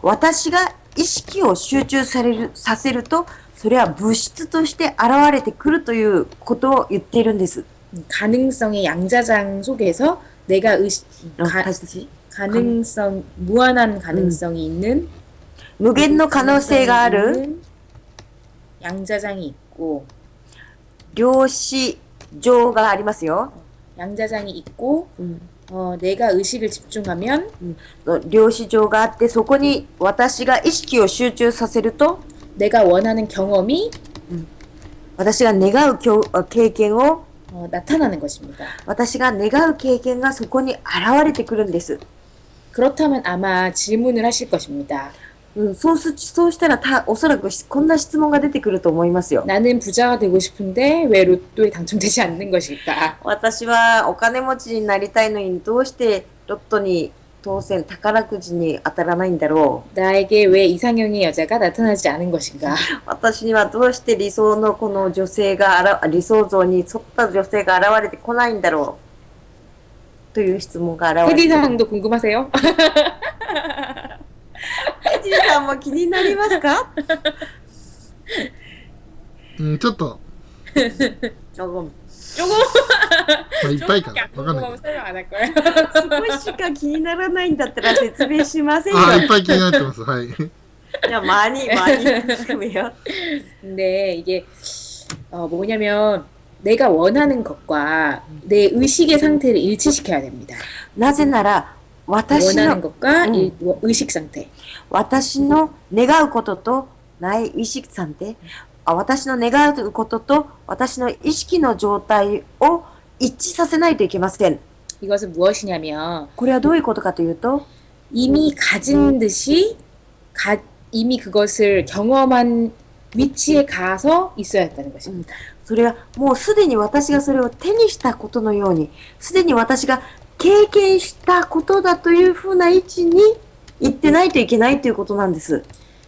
私が意識を集中させるとそれは物質として現れてくるということを言っているんです。 가능성의 양자장 속에서 내가 무한한 가능성이 있는 無限の可能性がある 양자장이 있고 量子上がありますよ。 양자장이 있고 내가 의식을 집중하면 量子上があってそこに私が意識を集中させると 내가 원하는 경험이 私が願う経験を 나타나는 것입니다. 私が願う経験がそこに現れてくるんです。 그렇다면 아마 질문을 하실 것입니다. そうしたらおそらくこんな質問が出てくると思いますよ。 나는 부자가 되고 싶은데 왜 로또에 당첨되지 않는 것일까? 私はお金持ちになりたいのにどうしてロットに当選宝くじに当たらないんだろ 나에게 왜 이상형의 여자가 나타나지 않은 것인가? う。私にはどうして理想のこの女性が理想像に沿った女性が現れてこないんだろうという質問が現れて、 테디상도 궁금하세요? エジンさんも気になりますか？ちょっと、조금 조금 まあ、いっぱいかな。 조금밖에 わかんない 궁금하면 설명 안 할 거예요. 少ししか気にならないんだったら説明しませんよ。いっぱい気になってます。はい。じゃあ많이 궁금해요. 근데 이게 뭐냐면 내가 원하는 것과 내 의식의 상태를 일치시켜야 됩니다. なぜなら私 원하는 の 것과 음. 의식 상태. 私の願うこととない意識さんで、私の願うことと私の意識の状態を一致させないといけません。 이것은 무엇이냐면 これはどういうことかというと、 이미 가진 듯이 이미 그것을 경험한 위치에 가서 있어야 했다는 것입니다. それはもうすでに私がそれを手にしたことのように、すでに私が経験したことだというふうな位置に行ってないといけないということなんです。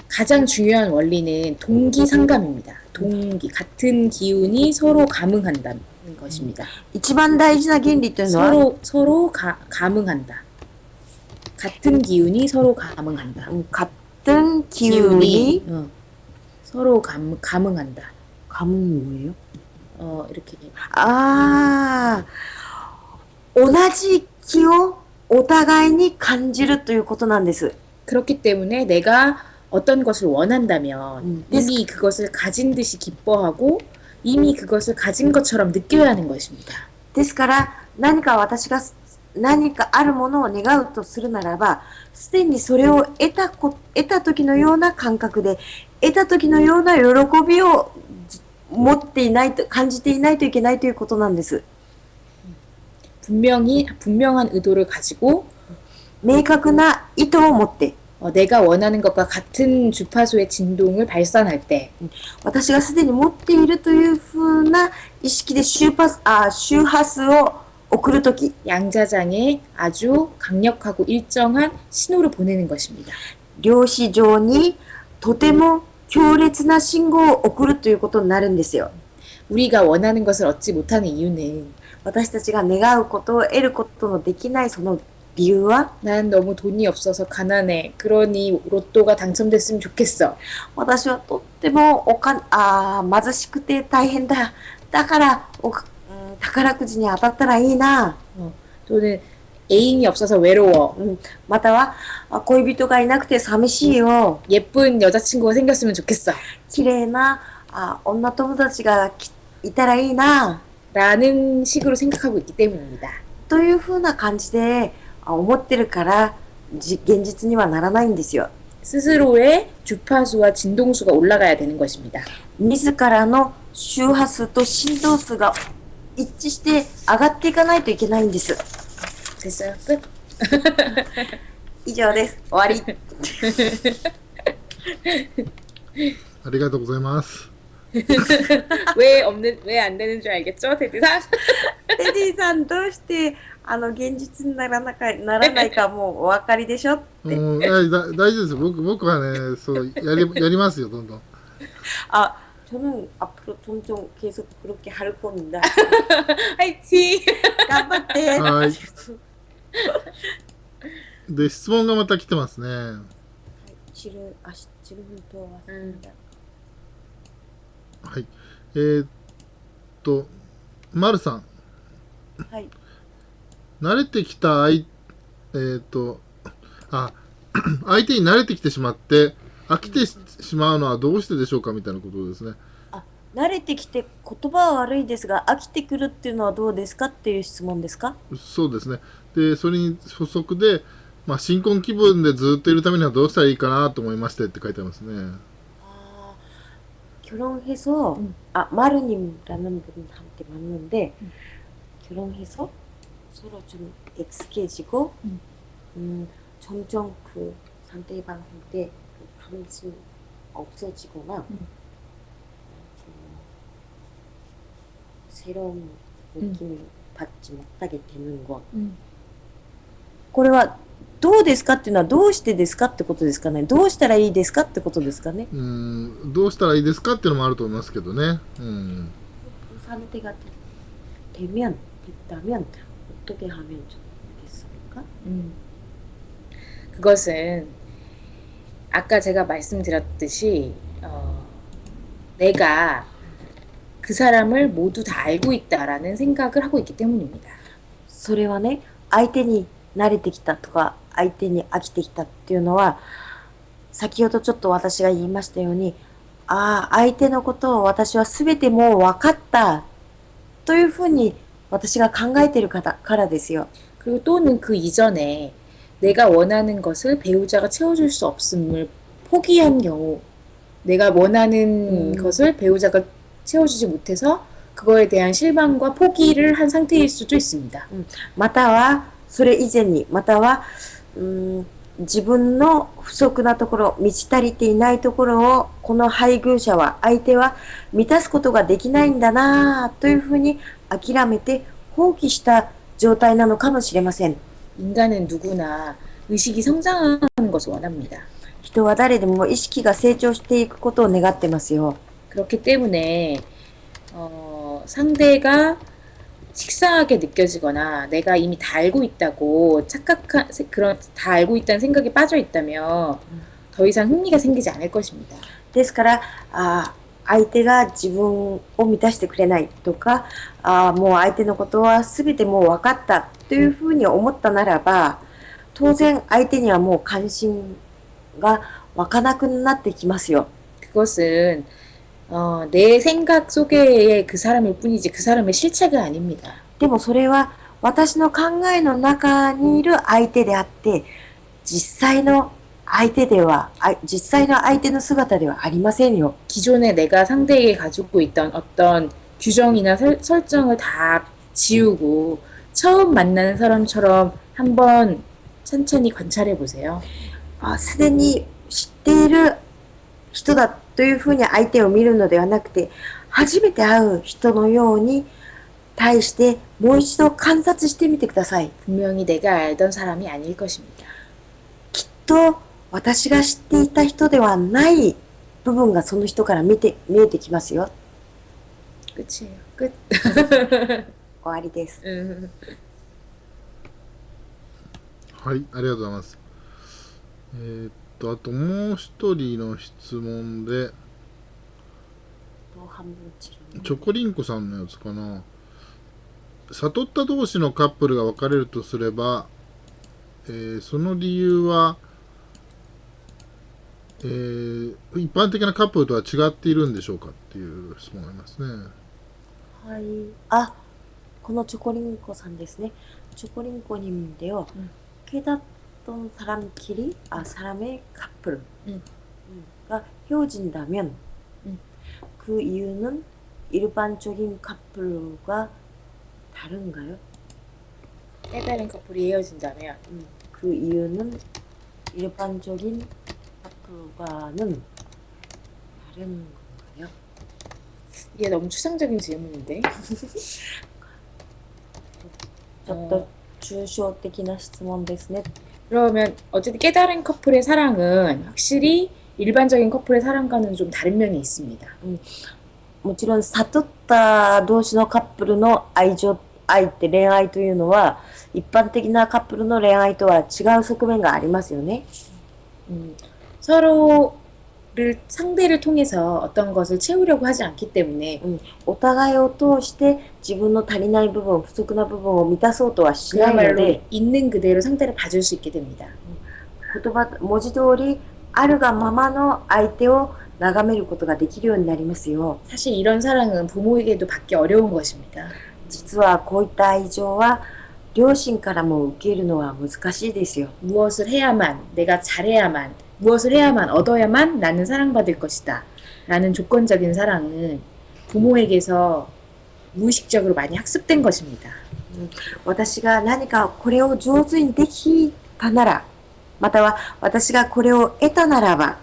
가장 중요한 원리는 동기상감입니다. 동기, 같은 기운이 서로 감응한다는 것입니다. 一番大事な原理というのは、 서로 감응한다. 같은 기운이 서로 감응한다. 같은 기운이 서로 감응한다. 감은 뭐예요? 이렇게. 同じ気をお互いに感じるということなんです。 그렇기 때문에 내가 어떤 것을 원한다면 이미 그것을 가진 듯이 기뻐하고 이미 그것을 가진 것처럼 느껴야 하는 것입니다. ですから何か私が何かあるものを願うとするならば、すでにそれを得た時のような感覚で、得た時のような喜びを持っていないと、感じていないといけないということなんです。 분명한 의도를 가지고 明確な意図を持って、 내가 원하는 것과 같은 주파수의 진동을 발산할 때 私がすでに持っているというふうな意識で周波数を送るとき、 양자장에 아주 강력하고 일정한 신호를 보내는 것입니다. 量子上にとても強烈な信号を送るということになるんですよ。 우리가 원하는 것을 얻지 못하는 이유는 私たちが願うことを得ることのできないその理由は、 난 너무 돈이 없어서 가난해. 그러니 로또가 당첨됐으면 좋겠어. 私はとっても貧しくて大変だ。だから宝くじに当たったらいいな。 또는 애인이 없어서 외로워. または恋人がいなくて寂しいよ。 예쁜 여자친구가 생겼으면 좋겠어. 綺麗な女友達がいたらいいな。 라는 식으로 생각하고 있기 때문입니다. というふうな感じで思ってるから現実にはならないんですよ。 스스로의 주파수와 진동수가 올라가야 되는 것입니다. 自らの周波数と振動数が一致して上がっていかないといけないんです。 됐어요? 끝? 以上です。終わり。ありがとうございます。왜 안 되는 줄 알겠죠, 테디상? テディさんどうして現実にならないかもうお分かりでしょって。大丈夫ですよ。僕はね、そうやりますよ、どんどん。 저는 앞으로 점점 계속 그렇게 할 겁니다. 화이팅! 頑張って。はい。で、質問がまた来てますね。질문도 왔습니다. はい。まるさん。はい。慣れてきた相手に慣れてきてしまって飽きてしまうのはどうしてでしょうかみたいなことですね。慣れてきて言葉は悪いですが飽きてくるっていうのはどうですかっていう質問ですか？そうですね。で、それに補足で、新婚気分でずっといるためにはどうしたらいいかなと思いましてって書いてありますね。결혼해서 마르님라는 분한테 맞는데 결혼해서 서로 좀 익숙해지고 점점 그 상대방한테 단순 없어지거나 새로운 느낌을 받지 못하게 되는 것. これはどうですかっていうのはどうしてですかってことですかね。どうしたらいいですかってことですかね。どうしたらいいですかっていうのもあると思いますけどね。상태가 되면 됐다면 어떻게 하면 좋겠습니까? 그것은 아까 제가 말씀드렸듯이 내가 그 사람을 모두 다 알고 있다라는 생각을 하고 있기 때문입니다. それはね、相手に慣れてきたとか、相手に飽きてきたっていうのは、先ほどちょっと私が言いましたように、相手のことを私は全てもう分かったというふうに私が考えているからですよ。 그리고 또는 그 이전에 내가 원하는 것을 배우자가 채워줄 수 없음을 포기한 경우, 내가 원하는 것을 배우자가 채워주지 못해서 그거에 대한 실망과 포기를 한 상태일 수도 있습니다. または、それ以前に、または、自分の不足なところ、満ち足りていないところを、この配偶者は、相手は満たすことができないんだなぁというふうに諦めて放棄した状態なのかもしれません。 인간은 누구나 의식이 성장하는 것을 원합니다. 人は誰でも意識が成長していくことを願ってますよ。 그렇기 때문에 상대가 식상하게 느껴지거나 내가 이미 다 알고 있다고 착각한 그런 다 알고 있다는 생각에 빠져 있다면 더 이상 흥미가 생기지 않을 것입니다. ですから、相手が自分を満たしてくれないとか、もう相手のことは全てもう分かったというふうに思ったならば、当然相手にはもう関心が湧かなくなってきますよ。 그것은 내 생각 속에 그 사람일 뿐이지 그 사람의 실체가 아닙니다. でもそれは私の考えの中にいる相手であって、実際の相手の姿ではありませんよ。 기존에 내가 상대에게 가지고 있던 어떤 규정이나 설정을 다 지우고 처음 만나는 사람처럼 한번 천천히 관찰해 보세요. すでに知っている人だというふうに相手を見るのではなくて、初めて会う人のように対してもう一度観察してみてください。 분명히 내가 알던 사람이 아닐 것입니다. きっと私が知っていた人ではない部分がその人から見えてきますよ。 끝이에요. 끝. 終わりです。はい、ありがとうございます。あともう一人の質問で、チョコリンコさんのやつかな。悟った同士のカップルが別れるとすれば、その理由は、一般的なカップルとは違っているんでしょうかっていう質問がありますね。はい。このチョコリンコさんですね。チョコリンコ님인데요. 깨닫던 사람끼리, 사람의 커플 가 헤어진다면 그 이유는 일반적인 커플과 다른가요? 깨달은 커플이 헤어진다면 그 이유는 일반적인 커플과는 다른 건가요? 이게 너무 추상적인 질문인데. ちょっと抽象的な質問ですね。 그러면 어쨌든 깨달은 커플의 사랑은 확실히 일반적인 커플의 사랑과는 좀 다른 면이 있습니다. もちろん悟った同士のカップルの愛って恋愛というのは一般的なカップルの恋愛とは違う側面がありますよね。 상대를 통해서 어떤 것을 채우려고 하지 않기 때문에 お互いを通して自分の足りない部分、不足な部分を満たそうとはしないの 그야말로 で、 있는 그대로 상대를 봐줄 수 있게 됩니다. 文字通りあるがままの相手を眺めることができるようになりますよ。 사실 이런 사랑은 부모에게도 받기 어려운 것입니다. 実はこういった愛情は両親からも受けるのは難しいですよ。 무엇을 해야만, 내가 잘해야만, 무엇을 해야만 얻어야만 나는 사랑받을 것이다 라는 조건적인 사랑은 부모에게서 무의식적으로 많이 학습된 것입니다. 私が何かこれを上手にできたなら、または私がこれを得たならば、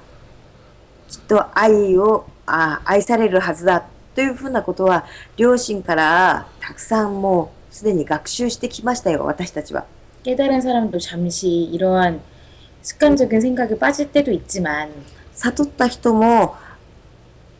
きっと愛されるはずだというふうなことは、両親からたくさんもうすでに学習してきましたよ、私たちは。 깨달은 사람도 잠시 이러한 습관적인 생각에 빠질 때도 있지만 悟った人も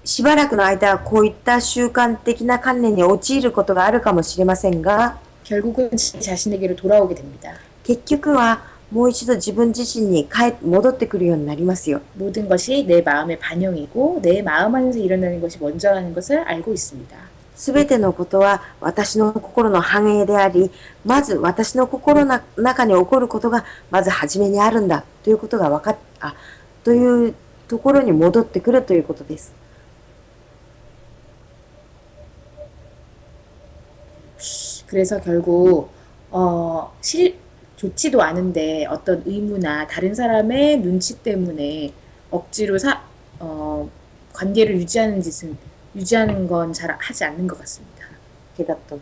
しばらくの間こういった習慣的な観念に陥ることがあるかもしれませんが、 결국은 자신에게로 돌아오게 됩니다. 結局はもう一度自分自身に戻ってくるようになりますよ。 모든 것이 내 마음의 반영이고 내 마음 안에서 일어나는 것이 먼저라는 것을 알고 있습니다. すべてのことは私の心の反映であり、まず私の心の中に起こることがまず初めにあるんだということがというところに戻ってくるということです。 그래서 결국 좋지도 않은데 어떤 의무나 다른 사람의 눈치 때문에 억지로 관계를 유지하는 건 잘 하지 않는 것 같습니다. 気だったサ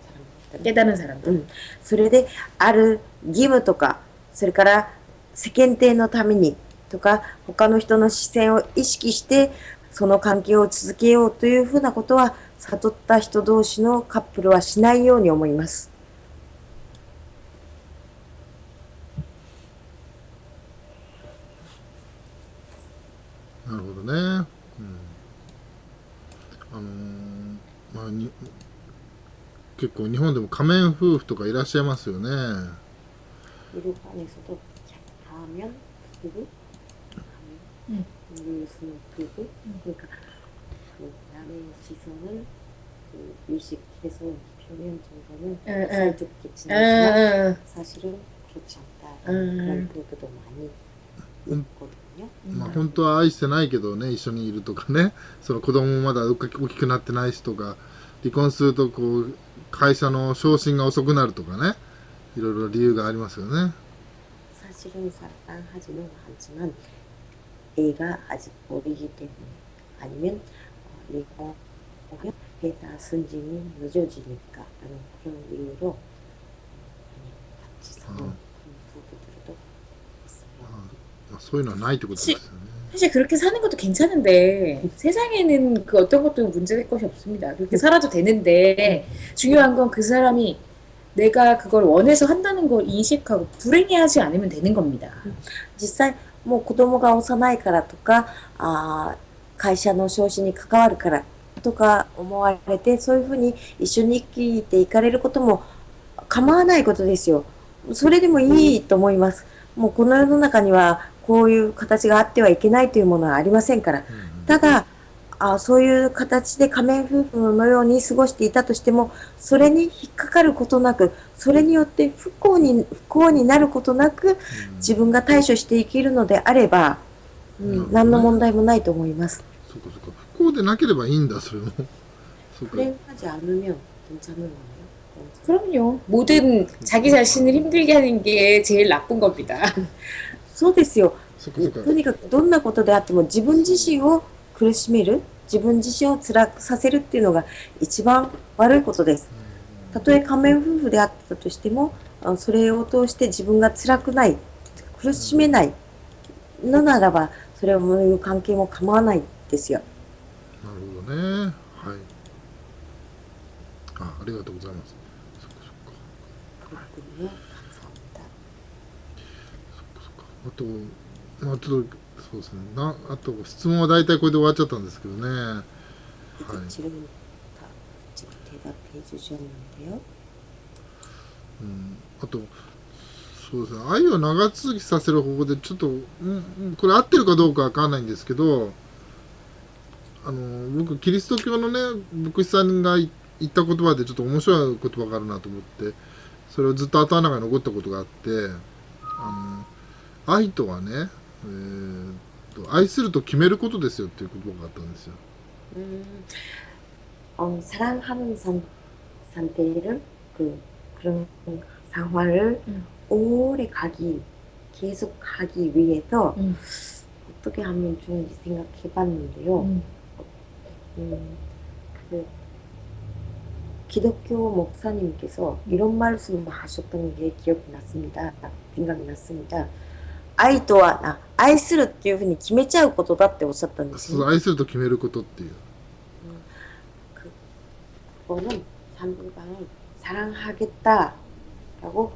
ラミ 깨달은 사람들. それである義務とか、それから世間体のためにとか、他の人の視線を意識してその関係を続けようというふうなことは、悟った人同士のカップルはしないように思います。なるほどね。うん、まあ結構日本でも仮面夫婦とかいらっしゃいますよね。 일본에서도 가면 부부, 한국에서는 부부, 그러니까 그 남의 시선을 의식해서 표면 정도는 사이좋게 지내지만 사실은 그렇지 않다. 그런 부부도 많이 있거든요. まあ本当は愛してないけどね、一緒にいるとかね、その子供もまだ大きくなってない人が離婚するとこう会社の昇進が遅くなるとかね、いろいろ理由がありますよね。 사실은 사랑하지는 않지만 애가 아직 어리기 때문에 아니면 얘가 회사 승진이 늦어지니까 라는 그런 이유로 같이 사는 그런 부부들도 있어요. そういうのはないってことですよね。 사실 그렇게 사는 것도 괜찮은데 세상에는 그 어떤 것도 문제될 것이 없습니다. 그렇게 살아도 되는데 중요한 건 그 사람이 내가 그걸 원해서 한다는 걸 인식하고 불행해하지 않으면 되는 겁니다. 実際もう子供が幼いからとか会社の昇進に関わるからとか思われて、そういうふうに一緒に生きていかれることも構わないことですよ。それでもいいと思います。もうこの世の中にはこういう形があってはいけないというものはありませんから。ただそういう形で仮面夫婦のように過ごしていたとしても、それに引っかかることなく、それによって不幸になることなく自分が対処していけるのであれば、何の問題もないと思います。そうかそうか。不幸でなければいいんだ、それも。そうか。 불행하지 않으면 괜찮은 거예요. 그럼요. 모든 자기 자신을 힘들게 하는 게 제일 나쁜 겁니다. そうですよ。そうかそうか。とにかくどんなことであっても自分自身を苦しめる、自分自身を辛くさせるっていうのが一番悪いことです。たとえ仮面夫婦であったとしても、それを通して自分が辛くない、苦しめないのならば、それをいう関係も構わないですよ。なるほどね。はい。ありがとうございます。そっかそっか。 그렇군요. 감사합니다. あと、まあ、ちょっとそうですね。あと質問は大体これで終わっちゃったんですけどね。はい。 이제 질문 다 지금 대답해 주셨는데요. あとそうですね。愛を長続きさせる方法でちょっと、これ合ってるかどうかわかんないんですけど、僕キリスト教のね牧師さんが言った言葉でちょっと面白い言葉があるなと思って、それをずっと頭の中に残ったことがあって、愛とはね、愛すると決めることですよっていう言葉があったんですよ。 사랑하는 상태를 그런 상황을 오래 계속 하기 위해서 어떻게 하면 좋은지 생각해봤는데요. 그 기독교 목사님께서 이런 말씀을 하셨던 게 생각이 났습니다. 愛とは愛するっていうふうに決めちゃうことだっておっしゃったんですね。そう愛すると決めることっていう。 그거는 상대방을 사랑하겠다라고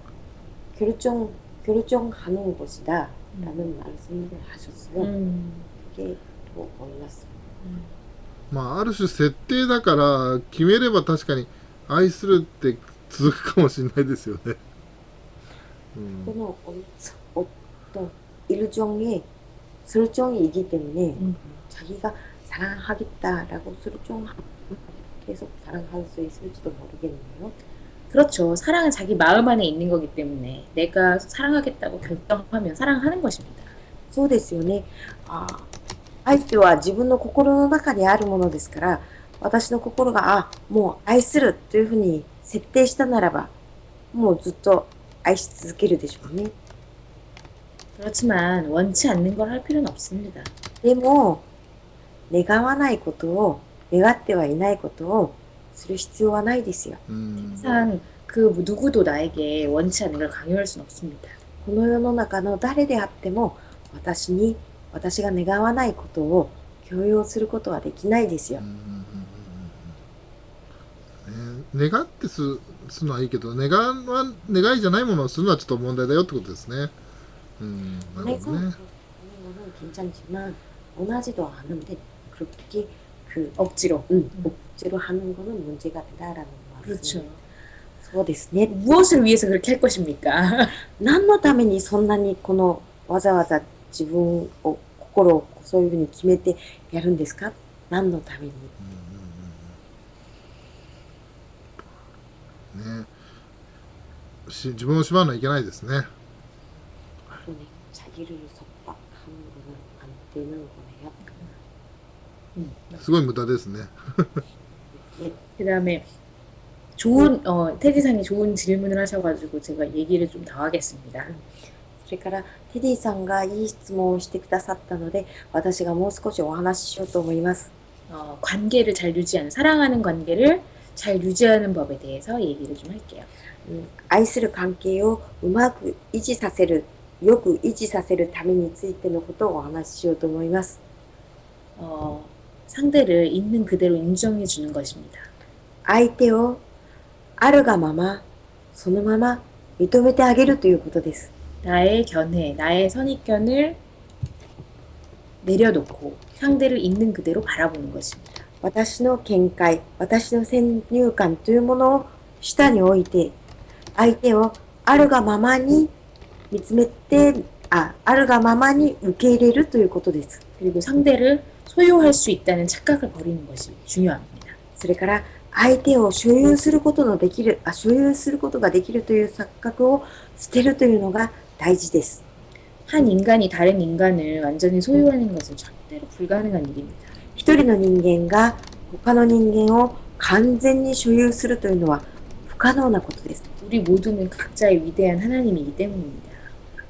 결정하는 것이다 라는 말씀을 하셨어요. 그게 또 몰랐어요. まあある種設定だから決めれば確かに愛するって続くかもしれないですよね。 그거는 어떤 일종의 설정이기 때문에 자기가 사랑하겠다라고 설정하면 계속 사랑할 수 있을지도 모르겠네요. 그렇죠. 사랑은 자기 마음 안에 있는 거기 때문에 내가 사랑하겠다고 결정하면 사랑하는 것입니다. そうですよね。愛っては自分の心の中にあるものですから、私の心が、もう愛するというふうに設定したならば、もうずっと愛し続けるでしょうね。 그렇지만 원치 않는 걸 할 필요는 없습니다. でも、願わないことを、願ってはいないことをする必要はないですよ。 항상 그 누구도 나에게 원치 않는 걸 강요할 수는 없습니다. この世の中の誰であっても、私が願わないことを強要することはできないですよ。願ってするのはいいけど願いじゃないものをするのはちょっと問題だよってことですね。なるほどね。 괜찮지만 원하지도 않은데 그렇게 억지로. 억지로 하는 거는 문제가 된다라는 그렇죠. 말씀. そうですね。 무엇을 위해서 그렇게 할 것입니까? 何のためにそんなにわざわざ自分を心をそういうふうに決めてやるんですか？何のために？ね、自分を縛るのはいけないですね。 그러네. 자기를 속박하는 거는 안 되는 거네요. すごい無駄ですね。 그 다음에 테디상이 좋은 질문을 하셔가지고 제가 얘기를 좀 더 하겠습니다. それからテディさんがいい質問をしてくださったので私がもう少しお話ししようと思います。 관계를 잘 유지하는, 사랑하는 관계를 잘 유지하는 법에 대해서 얘기를 좀 할게요. 愛する関係をうまく維持させる、よく維持させるためについてのことをお話ししようと思います。 상대를 있는 그대로 인정해 주는 것입니다. 相手をあるがまま、そのまま認めてあげるということです。 나의 견해, 나의 선입견을 내려놓고 상대를 있는 그대로 바라보는 것입니다. 私の見解、私の先入観というものを下に置いて、相手をあるがままに見つめて、あるがままに受け入れるということです。 그리고 상대를 소유할 수 있다는 착각을 버리는 것이 중요합니다. それから相手を所有することができるという錯覚を捨てるというのが大事です。 한 인간이 다른 인간을 완전히 소유하는 것은 절대로 불가능한 일입니다. 一人の人間が他の人間を完全に所有するというのは不可能なことです。 우리 모두는 각자의 위대한 하나님이기 때문입니다.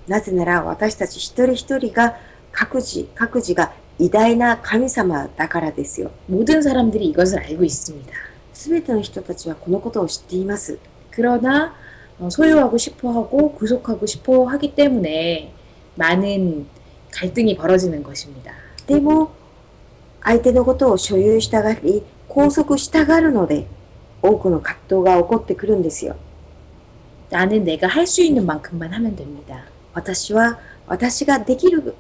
なぜなら私たち一人一人が各自が偉大な神様だからですよ。 모든 사람들이 이것을 알고 있습니다. すべての人たちはこのことを知っています。 그러나 소유하고 싶어 하고 구속하고 싶어 하기 때문에 많은 갈등이 벌어지는 것입니다. でも相手のことを所有したがり拘束したがるので多くの葛藤が起こってくるんですよ。 나는 내가 할 수 있는 만큼만 하면 됩니다. 私ができる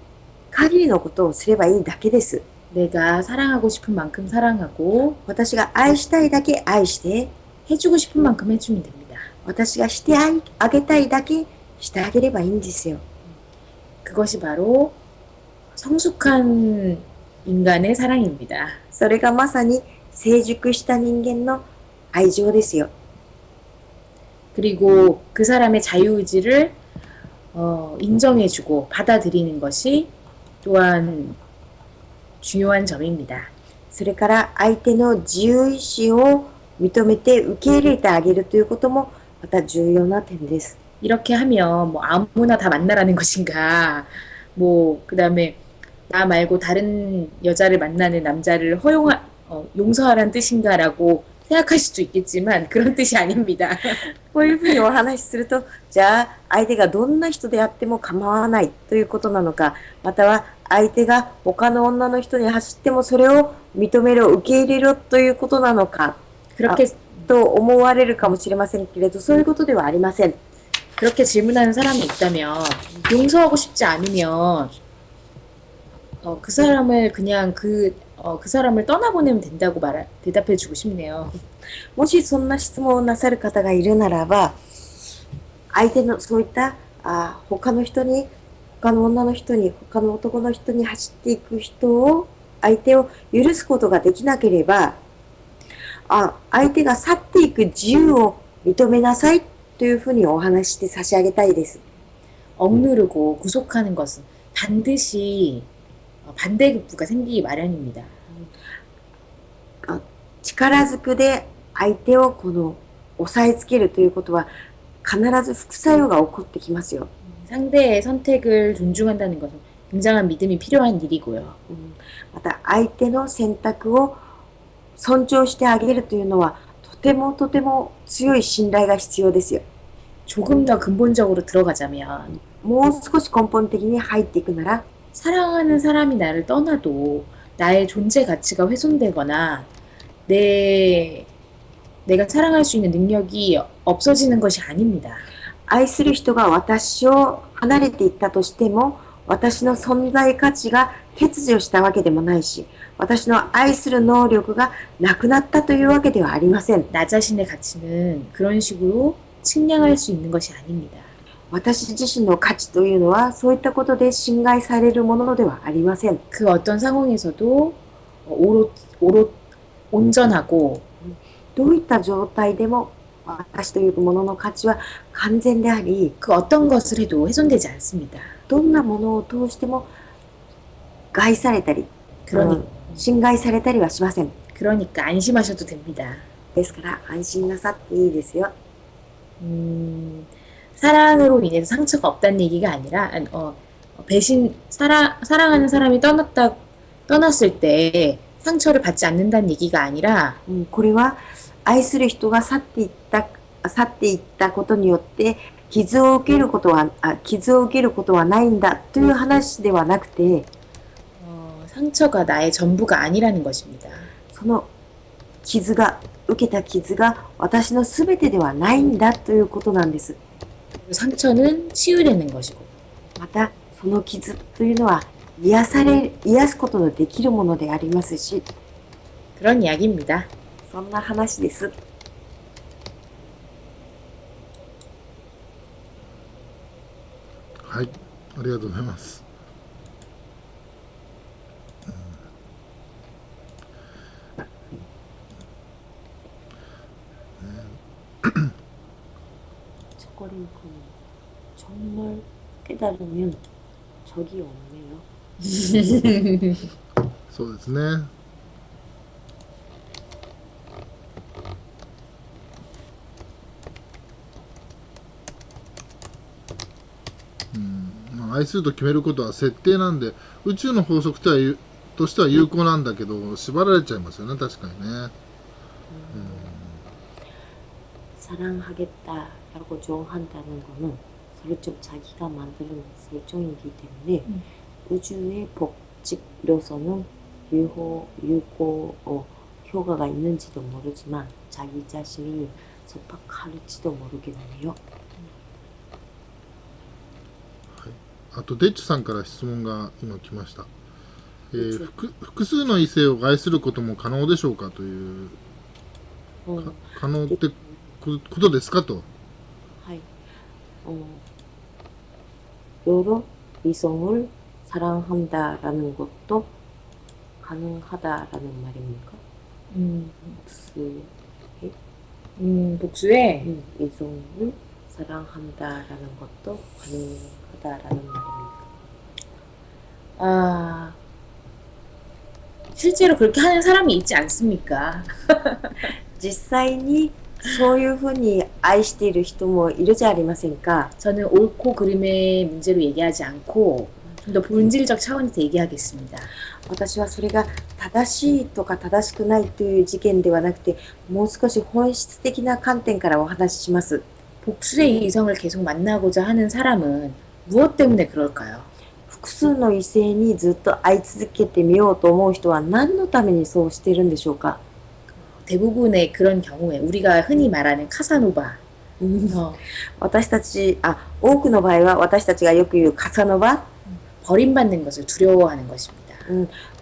限りのことをすればいいだけです。 내가 사랑하고 싶은 만큼 사랑하고 私が愛したいだけ愛して 해주고 싶은 만큼 해주면 됩니다. 私がしてあげたいだけしてあげればいいんですよ。 그것이 바로 성숙한 인간의 사랑입니다. それがまさに成熟した人間の愛情ですよ。 그리고 그 사람의 자유의지를 인정해주고 받아들이는 것이 또한 중요한 점입니다. それから相手の自由意志を認めて受け入れてあげるということもまた重要な点です。 이렇게 하면 뭐 아무나 다 만나라는 것인가, 뭐 그다음에 나 말고 다른 여자를 만나는 남자를 용서하라는 뜻인가라고 생각할 수도 있겠지만 그런 뜻이 아닙니다. こういうふうにお話しすると、じゃあ相手がどんな人であっても構わないということなのか、または相手が他の女の人に走ってもそれを認めろ、受け入れろということなのか、 그렇게 と思われるかもしれませんけれど、そういうことではありません。 그렇게 질문하는 사람이 있다면 용서하고 싶지 않으면 그 사람을 그냥 그 사람을 떠나보내면 된다고 대답해주고 싶네요. もしそんな質問をなさる方がいるならば、相手のそういった他の人に、他の女の人に、他の男の人に走っていく人を、相手を許すことができなければ、相手が去っていく自由を認めなさいというふうにお話しして差し上げたいです。 억누르고 구속하는 것은 반드시 반대급부가 생기기 마련입니다. 力ずくで相手を押さえつけるということは必ず副作用が起こってきますよ。 상대의 선택을 존중한다는 것은 굉장한 믿음이 필요한 일이고요. また相手の選択を尊重してあげるというのはとてもとても強い信頼が必要ですよ。 조금 더 근본적으로 들어가자면 もう少し根本的に入っていくなら、 사랑하는 사람이 나를 떠나도 나의 존재 가치가 훼손되거나 내가 사랑할 수 있는 능력이 없어지는 것이 아닙니다. 愛する人が私を離れていったとしても、私の存在価値が欠如したわけでもないし、私の愛する能力がなくなったというわけではありません。 나 자신의 가치는 그런 식으로 측량할 수 있는 것이 아닙니다. 私自身の価値というのはそういったことで侵害されるものではありません。 그 어떤 상황에서도 오롯 온전하고 どういった状態でも私というものの価値は完全であり、 그 어떤 것을 해도 훼손되지 않습니다. どんなものを通しても害されたり、 侵害されたりはしません。 그러니까 안심하셔도 됩니다. ですから安心なさっていいですよ。 사랑으로 인해서 상처가 없다는 얘기가 아니라 사랑하는 사람이 떠났을 때 상처를 받지 않는다는 얘기가 아니라 これは愛する人が去っていったことによって傷を受けることはないんだという話ではなくて、 상처가 나의 전부가 아니라는 것입니다. その受けた傷が私の全てではないんだということなんです。 상처는 치유되는 것이고 またその傷というのは癒すことのできるものでありますし、 그런 이야기입니다. そんな話です。はい、ありがとうございます。초콜릿은 정말 깨달으면 적이 없네요. そうですね。愛すると決めることは設定なんで、宇宙の法則としては有効なんだけど、縛られちゃいますよね、確かにね。 사랑하겠다라고 정한다는 거는 설정, 자기가 만드는 설정이기 때문에 우주의 법칙으로서는 효과가 있는지도 모르지만 자기 자신을 섭박할지도 모르겠네요. あとデッチさんから質問が今来ました。複数の異性を愛することも可能でしょうかという、可能ってことですかと。はい。 여러 이성을 사랑한다라는 것도 가능하다라는 말입니까? 복수에 이성을 사랑한다라는 것도 가능하다라는 말입니까? 실제로 그렇게 하는 사람이 있지 않습니까? 実際にそういうふうに愛している人もいるじゃありませんか。 저는 옳고 그름의 문제로 얘기하지 않고 좀 더 본질적 차원에서 얘기하겠습니다. 私はそれが正しいとか正しくないという事件ではなくて、もう少し本質的な観点からお話しします。 복수의 이성을 계속 만나고자 하는 사람은 무엇 때문에 그럴까요? 複数の異性にずっと会い続けてみようと思う人は何のためにそうしているんでしょうか。 대부분의 그런 경우에 우리가 흔히 말하는 카사노바, 私たち、多くの場合は私たちがよく言うカサノバ、 버림받는 것을 두려워하는 것입니다.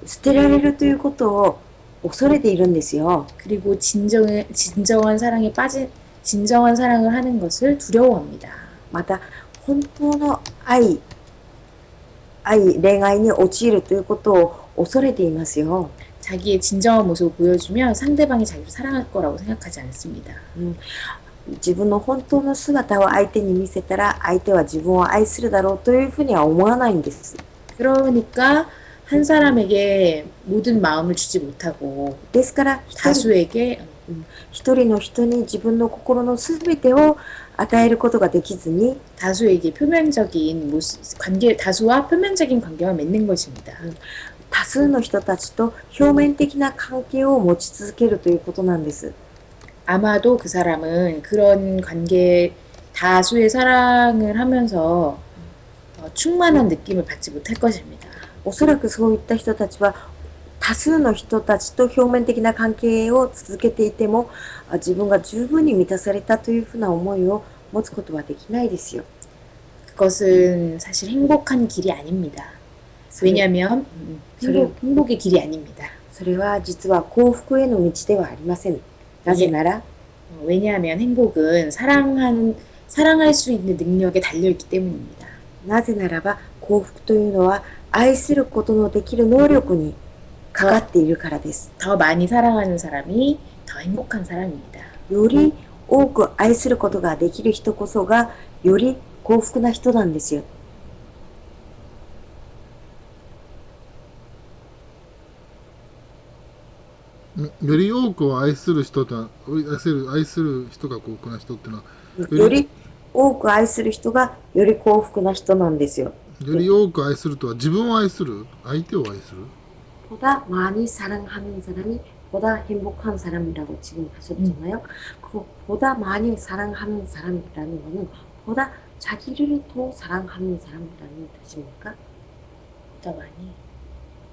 捨てられるということを恐れているんですよ。 그리고 진정한 사랑에 빠진 진정한 사랑을 하는 것을 두려워합니다. また、本当の恋愛に陥るということを恐れていますよ。 자기의 진정한 모습을 보여주면 상대방이 자기를 사랑할 거라고 생각하지 않습니다. 自分の本当の姿を相手に見せたら相手は自分を愛するだろうというふうには思わないんです。 그러니까 한 사람에게 모든 마음을 주지 못하고 ですから다수에게 一人の人に自分の心のすべてを与えることができずに 다수에게 표면적인 다수와 표면적인 관계를 맺는 것입니다. 多数の人たちと表面的な関係を持ち続けるということなんです。 아마도 그 사람은 그런 다수의 사랑을 하면서 충만한 느낌을 받지 못할 것입니다. おそらくそういった人たちは多数の人たちと表面的な関係を続けていても自分が十分に満たされたというふうな思いを持つことはできないですよ。 그것은 사실 행복한 길이 아닙니다. 왜냐하면 행복의 길이 아닙니다. それは実は幸福への道ではありません。なぜなら 왜냐하면 행복은 사랑할 수 있는 능력에 달려있기 때문입니다. なぜならば幸福というのは愛することのできる能力にかかっているからです。 더 많이 사랑하는 사람이 더 행복한 사람입니다. より多く愛することができる人こそがより幸福な人なんですよ。より多くを愛する人と愛する人が幸福な人っていうのはより多く愛する人がより幸福な人なんですよ。より多く愛するとは自分を愛する相手を愛する 보다 많이 사랑하는 사람이 보다 행복한 사람이라고 지금 하셨잖아요. 그 보다 많이 사랑하는 사람이라는 거는 보다 자기를 더 사랑하는 사람이라는 뜻입니까? 더 많이.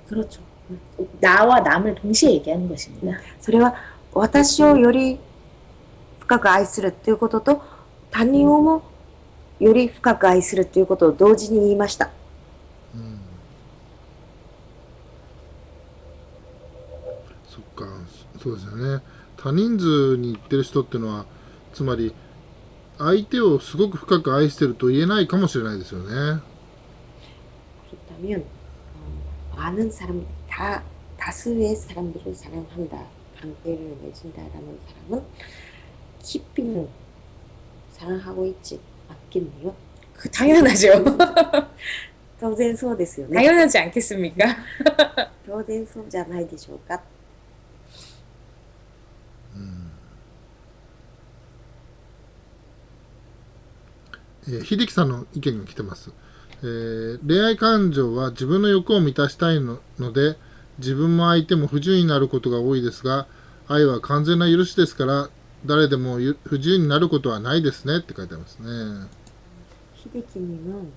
그렇죠. 나와 남을 동시에 얘기하는 것입니다. それは私をより深く愛するということと他人をもより深く愛するということを同時に言いました。そっか、そうですよね。多人数に言ってる人っていうのはつまり相手をすごく深く愛してると言えないかもしれないですよね。 그렇다면 많은 사람 다수의 사람들을 사랑한다, 관계를 맺은다라는 사람은 깊이는 사랑하고 있지 않겠네요. 당연하죠. 当然そうですよね。 당연하지 않겠습니까? 当然そうじゃないでしょうか。秀樹さんの意見が来てます。恋愛感情は自分の欲を満たしたいので自分も相手も不自由になることが多いですが、愛は完全な許しですから誰でも不自由になることはないですねって書いてありますね。 희대기님은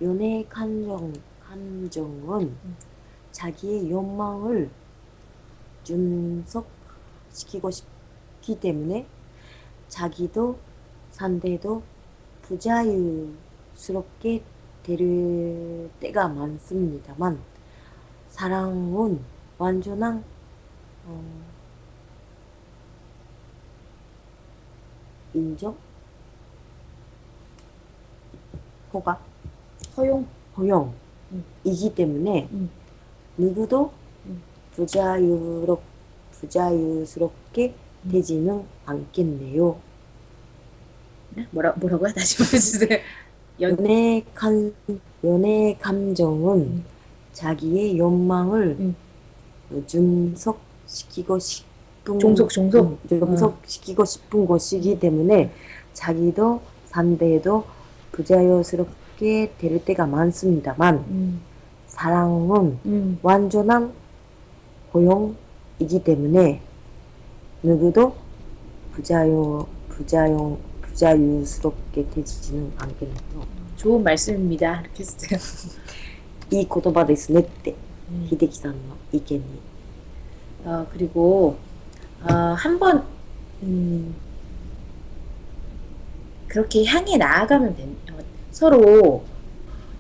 연애 감정은 자기의 욕망을 준속시키고 싶기 때문에 자기도 상대도 부자유스럽게 될 때가 많습니다만 사랑은 완전한 인정? 허가? 허용이기 때문에 누구도 부자유스럽게 되지는 않겠네요. 뭐라고요? 다시 말해주세요. 연애 감정은 자기의 욕망을 종속시키고 싶은 것이기 때문에 자기도 상대도 부자유스럽게 수록게 될 때가 많습니다만 음, 사랑은 완전한 고용이기 때문에 누구도 부자유스럽게 되지는 않겠네요. 좋은 말씀입니다. 이렇게 했어요. いい言葉ですねって、秀樹さんの意見に。 그리고 한번 그렇게 향해 나아가면 서로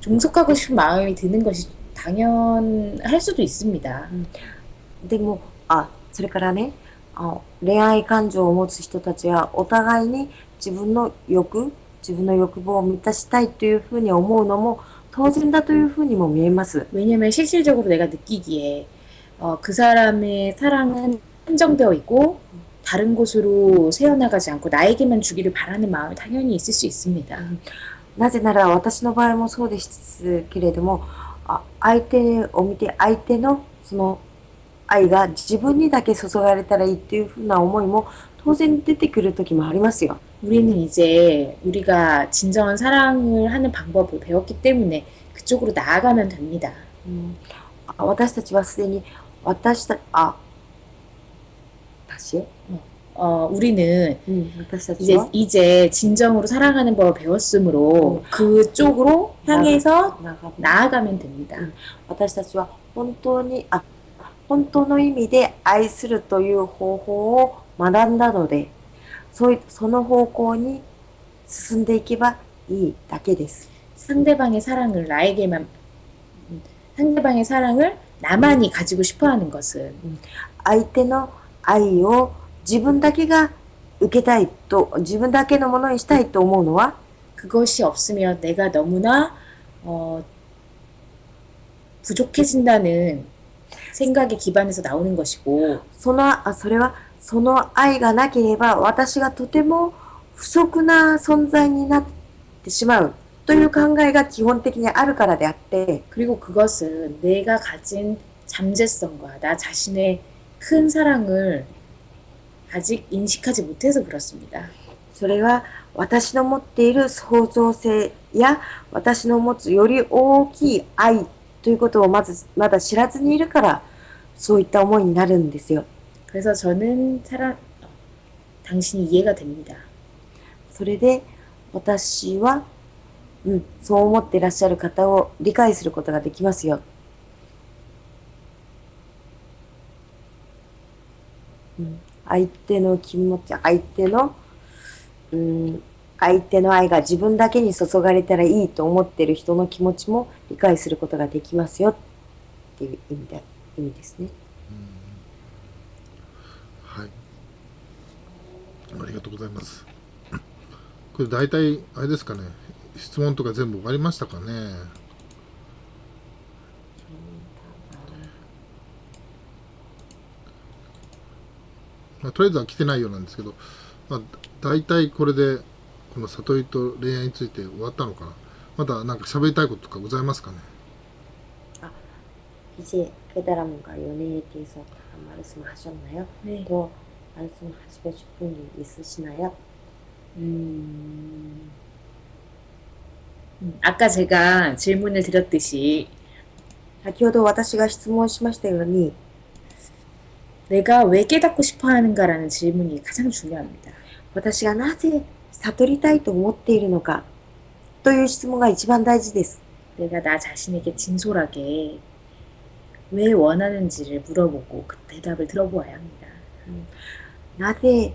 종속하고 싶은 마음이 드는 것이 당연할 수도 있습니다. でも、それからね、恋愛感情を持つ人たちはお互いに自分の欲望を満たしたいというふうに思うのも当然だというふうにも見えます。 왜냐면 실질적으로 내가 느끼기에 그 사람의 사랑은 한정되어 있고 다른 곳으로 새어나가지 않고 나에게만 주기를 바라는 마음이 당연히 있을 수 있습니다. なぜなら私の場合もそうですけれども、相手を見て相手のその愛が自分にだけ注がれたらいいっていうふうな思いも当然出てくる時もありますよ。 우리는 이제 우리가 진정한 사랑을 하는 방법을 배웠기 때문에 그쪽으로 나아가면 됩니다. 私たちはすでに私우리는 私たちは 이제 진정으로 사랑하는 법을 배웠으므로 그쪽으로 향해서 나아가면 됩니다. 私たちは本当の意味で愛するという方法を学んだので、その方向に進んでいけばいいだけです。 상대방의 사랑을 나만이 가지고 싶어하는 것은 相手の愛を自分だけが受けたいと、自分だけのものにしたいと思うのは 그것이 없으면 내가 너무나 부족해진다는 생각에 기반해서 나오는 것이고 それはその愛がなければ私がとても不足な存在になってしまうという考えが基本的にあるからであって、 그리고 그것은 내가 가진 잠재성과 나 자신의 큰 사랑을 아직 인식하지 못해서 그렇습니다. それは私の持っている創造性や私の持つより大きい愛ということをまだ知らずにいるからそういった思いになるんですよ。 그래서 저는 당신이 이해가 됩니다. それで私は、そう思っていらっしゃる方を理解することができますよ。相手の気持ち、相手の愛が自分だけに注がれたらいいと思っている人の気持ちも理解することができますよっていう意味ですね。はい。ありがとうございます。これ大体あれですかね。質問とか全部終わりましたかね。とりあえずは来てないようなんですけど、大体これでこの悟りと恋愛について終わったのかな。まだなんか喋りたいこととかございますかね。 이제 깨달음과 연애에 대해서 말씀하셨나요? 네. 또 말씀하시고 싶은 게 있으시나요? 아까 제가 질문을 드렸듯이 先ほど私が質問しましたように 내가 왜 깨닫고 싶어 하는가라는 질문이 가장 중요합니다. 私がなぜ悟りたいと思っているのかという質問が一番大事です。 내가 나 자신에게 진솔하게 왜 원하는지를 물어보고 그 대답을 들어보아야 합니다. なぜ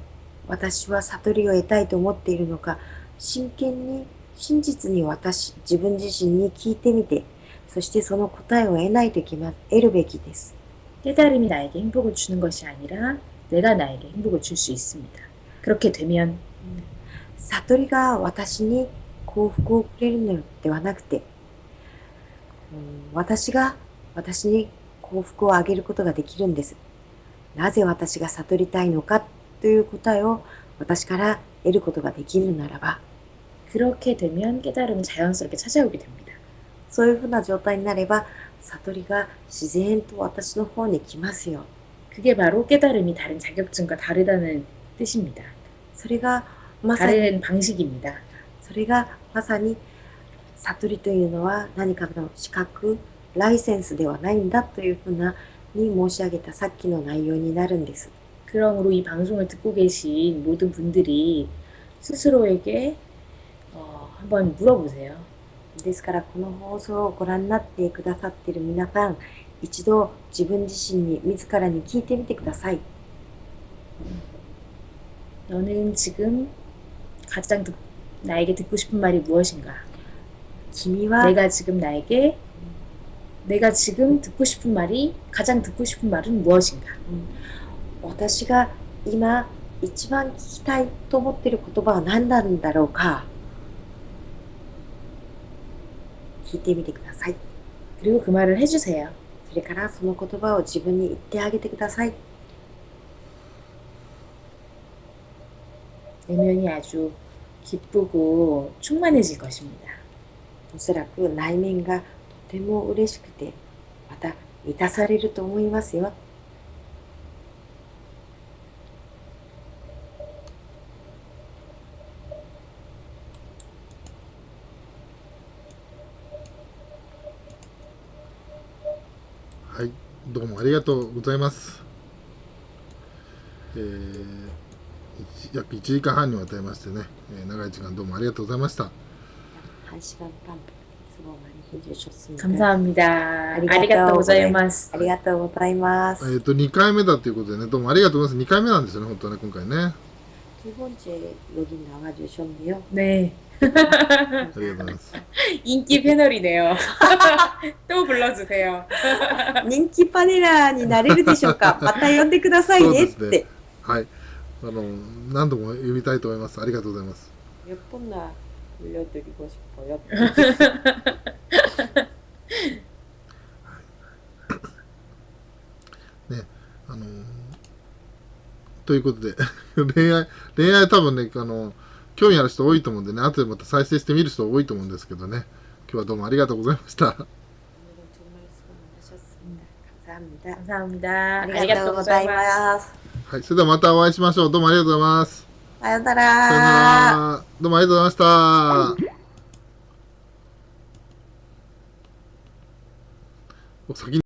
私は悟りを得たいと思っているのか真剣に真実に自分自身に聞いてみてそしてその答えを得ないといけません。得るべきです。 깨달음이 나에게 행복을 주는 것이 아니라 내가 나에게 행복을 줄 수 있습니다. 그렇게 되면 悟りが私に幸福をくれるのではなくて、私が私に幸福をあげることができるんです。なぜ私が悟りたいのかという答えを私から得ることができるならば、 그렇게 되면 깨달음은 자연스럽게 찾아오게 됩니다. そういうふうな状態になれば悟りが自然と私の方に来ますよ。 그게 바로 깨달음이 다른 자격증과 다르다는 뜻입니다. それがまさに 다른 방식입니다. それがまさに悟りというのは何かの資格、ライセンスではないんだというふうなに申し上げたさっきの内容になるんです。 그러므로 이 방송을 듣고 계신 모든 분들이 스스로에게 한번 물어보세요. ですからこの放送をご覧になってくださっている皆さん、一度自分自身に自らに聞いてみてください。 너는 지금 가장 나에게 듣고 싶은 말이 무엇인가? 君は 내가 지금 듣고 싶은 말이 가장 듣고 싶은 말은 무엇인가? 私が今一番聞きたいと思っている言葉は何なんだろうか。聞いてみてください。 그리고 그 말을 해주세요. それからその言葉を自分に言ってあげてください。 내면이 아주 기쁘고 충만해질 것입니다. おそらく内面がとても嬉しくて、また満たされると思いますよ。はい、どうもありがとうございます。約1時間半にわたりましてね、長い時間どうもありがとうございました。 한 시간 반 수고 많이 해주셨습니다. 감사합니다. 아리가또 고자이마스. ありがとうございます。 2回目だということでね、どうもありがとうございます。2回目なんですよね、本当はね、今回ね。 두 번째 여기 나와주셨네요. 네. ありがとうございます。 인기 패널이네요. 또 불러주세요. 人気パネラーになれるでしょうか。また呼んでくださいねっそうですて。ね。はい。何度も呼びたいと思います。ありがとうございます。 몇 번나 올려드리고 싶어요. ね、ということで恋愛多分ね、興味ある人多いと思うんでね、後でまた再生してみる人多いと思うんですけどね、今日はどうもありがとうございました。 오늘은 정말 수고 많으셨습니다. 감사합니다. 감사합니다. ありがとうございます。はい、それではまたお会いしましょう。どうもありがとうございます。さよなさよなら。ら。どうもありがとうございました。お先に